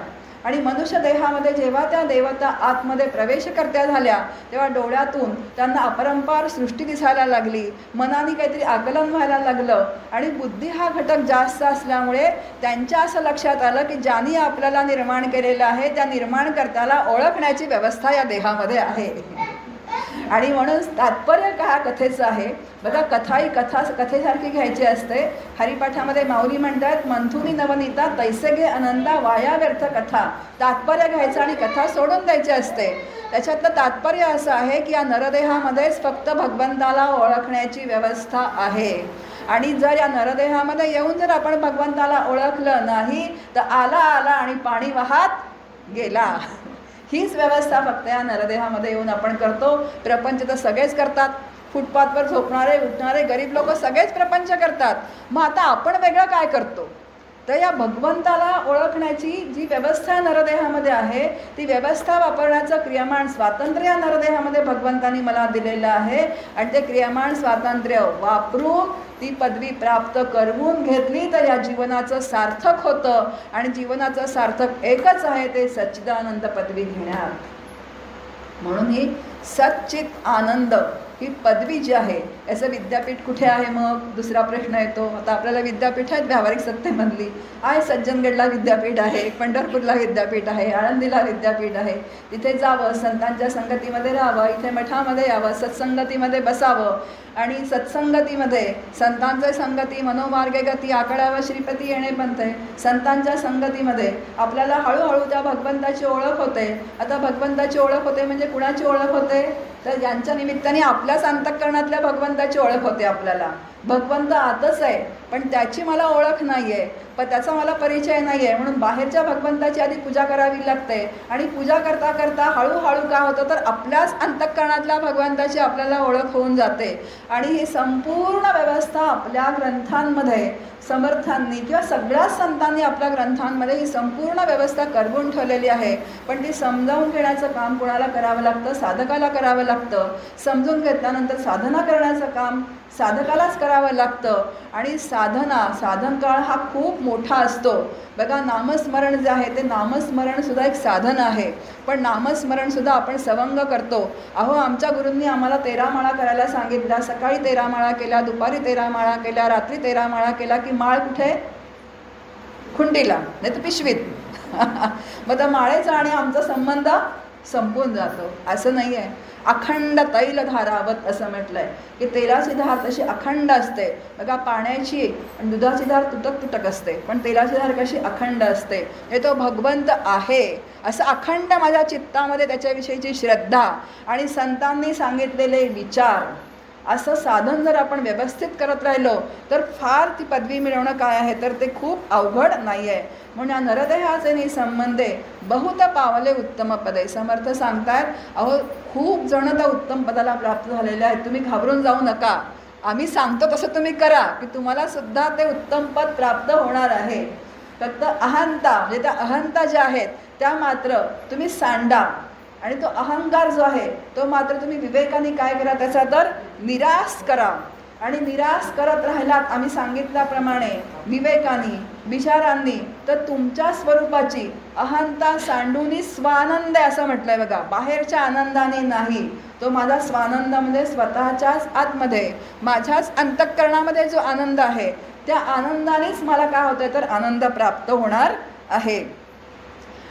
आणि मनुष्य देहामध्ये जेव्हा त्या देवता आतमध्ये प्रवेश करत्या झाल्या तेव्हा डोळ्यातून त्यांना अपरंपार सृष्टी दिसायला लागली, मनाने काहीतरी आकलन व्हायला लागलं. आणि बुद्धी हा घटक जास्त असल्यामुळे त्यांच्या असं लक्षात आलं की ज्यांनी आपल्याला निर्माण केलेलं आहे त्या निर्माणकर्त्याला ओळखण्याची व्यवस्था या देहामध्ये आहे. आणि म्हणून तात्पर्य का कथेचं आहे बघा, कथा ही कथेसारखी घ्यायची असते. हरिपाठामध्ये माऊली म्हणतात मंथुनी नवनीता तैसे घे आनंदा वाया व्यर्थ कथा. तात्पर्य घ्यायचं आणि कथा सोडून द्यायची असते. त्याच्यातलं तात्पर्य असं आहे की या नरदेहामध्येच फक्त भगवंताला ओळखण्याची व्यवस्था आहे. आणि जर या नरदेहामध्ये येऊन जर आपण भगवंताला ओळखलं नाही तर आला आणि पाणी वाहत गेला. हीच व्यवस्था फक्त या नरदेहामध्ये येऊन आपण करतो. प्रपंच तर सगळेच करतात, फुटपाथवर झोपणारे उठणारे गरीब लोक सगळेच प्रपंच करतात. मग आता आपण वेगळं काय करतो तर या भगवंताला ओळखण्याची जी व्यवस्था नरदेहामध्ये आहे ती व्यवस्था वापरण्याचं क्रियमाण स्वातंत्र्य या नरदेहामध्ये भगवंतानी मला दिलेलं आहे. आणि ते क्रियमाण स्वातंत्र्य वापरून ती पदवी प्राप्त करवून घेतली तर या जीवनाचं सार्थक होतं. आणि जीवनाचं सार्थक एकच आहे, ते सच्चिदानंद पदवी घेण्यात. म्हणून ही सच्चित आनंद ही पदवी जी आहे याचं विद्यापीठ कुठे आहे. मग दुसरा प्रश्न येतो. आता आपल्याला विद्यापीठ आहेत व्यावहारिक सत्तेमधली आहे. सज्जनगडला विद्यापीठ आहे, पंढरपूरला विद्यापीठ आहे, आळंदीला विद्यापीठ आहे. तिथे जावं, संतांच्या संगतीमध्ये राहावं, इथे मठामध्ये यावं, सत्संगतीमध्ये बसावं आणि सत्संगतीमध्ये संतांच्या संगती मनोमार्गे गती आकडावा श्रीपती येणे बनते. संतांच्या संगतीमध्ये आपल्याला हळूहळू त्या भगवंताची ओळख होते. आता भगवंताची ओळख होते म्हणजे कुणाची ओळख होते तर यांच्या निमित्ताने आपल्याच अंतःकरणातल्या भगवंताची ओळख होते. आपल्याला भगवंत आतच आहे पण त्याची मला ओळख नाही आहे, पण त्याचा मला परिचय नाही आहे. म्हणून बाहेरच्या भगवंताची आधी पूजा करावी लागते. आणि पूजा करता करता हळूहळू काय होतं तर आपल्याच अंतःकरणातल्या भगवंताची आपल्याला ओळख होऊन जाते. आणि ही संपूर्ण व्यवस्था आपल्या ग्रंथांमध्ये समर्थांनी किंवा सगळ्या संतांनी आपल्या ग्रंथांमध्ये ही संपूर्ण व्यवस्था करवून ठेवलेली आहे. पण ती समजावून घेण्याचं काम कोणाला करावं लागतं? साधकाला करावं लागतं. समजून घेतल्यानंतर साधना करण्याचं काम साधकालाच करावं लागतं. आणि साधन काळ हा खूप मोठा असतो. बघा, नामस्मरण जे आहे ते नामस्मरणसुद्धा एक साधन आहे. पण नामस्मरणसुद्धा आपण सवंग करतो. अहो, आमच्या गुरूंनी आम्हाला 13 माळा करायला सांगितल्या. सकाळी 13 माळा केल्या, दुपारी 13 माळा केल्या, रात्री 13 माळा केला की माळ कुठे? खुंडीला, नाही तर पिशवीत. मग त्या माळेचा आणि आमचा संबंध संपून जातो. असं नाही आहे. अखंड तैल धारावत असं म्हटलंय की तेलाची धार तशी अखंड असते. बघा, पाण्याची आणि दुधाची धार तुटक असते, पण तेलाची धार कशी अखंड असते. हे तो भगवंत आहे असं अखंड माझ्या चित्तामध्ये त्याच्याविषयीची श्रद्धा आणि संतांनी सांगितलेले विचार, असं साधन जर आपण व्यवस्थित करत राहिलो तर फार ती पदवी मिळवणं काय आहे तर ते खूप अवघड नाही आहे. म्हणून या नरदेहाचे निसंबंधे बहुत पावले उत्तम पदे. समर्थ सांगतायत, अहो, खूप जण त्या उत्तम पदाला प्राप्त झालेले आहेत. तुम्ही घाबरून जाऊ नका. आम्ही सांगतो तसं तुम्ही करा की तुम्हाला सुद्धा ते उत्तम पद प्राप्त होणार आहे. फक्त अहंता, म्हणजे त्या अहंता ज्या आहेत त्या मात्र तुम्ही सांडा. आणि तो अहंकार जो आहे तो मात्र तुम्ही विवेकाने काय करा, त्याचा तर निराश करा. आणि निराश करत राहिलात आम्ही सांगितल्याप्रमाणे विवेकानी, विचारांनी, तर तुमच्या स्वरूपाची अहंता सांडूनी स्वानंद आहे असं म्हटलंय. बघा, बाहेरच्या आनंदाने नाही. तो माझा स्वानंद म्हणजे स्वतःच्याच आतमध्ये, माझ्याच अंतःकरणामध्ये जो आनंद आहे त्या आनंदानेच मला काय होतंय तर आनंद प्राप्त होणार आहे.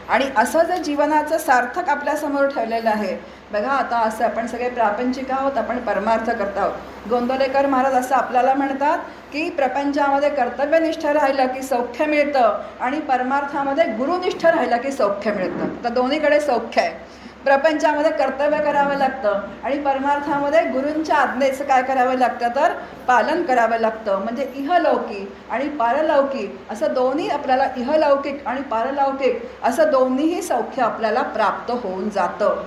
आणि असं जर जीवनाचं सार्थक आपल्यासमोर ठेवलेलं आहे. बघा, आता असं आपण सगळे प्रापंचिक आहोत, आपण परमार्थ करत आहोत. गोंदवलेकर महाराज असं आपल्याला म्हणतात की प्रपंचामध्ये कर्तव्यनिष्ठ राहिलं की सौख्य मिळतं आणि परमार्थामध्ये गुरुनिष्ठ राहिलं की सौख्य मिळतं. तर दोन्हीकडे सौख्य आहे. प्रपंचामध्ये कर्तव्य करावं लागतं आणि परमार्थामध्ये गुरूंच्या आज्ञेचं काय करावं लागतं तर पालन करावं लागतं. म्हणजे इहलौकिक आणि पारलौकिक असं दोन्ही आपल्याला, इहलौकिक आणि पारलौकिक असं दोन्हीही सौख्य आपल्याला प्राप्त होऊन जातं.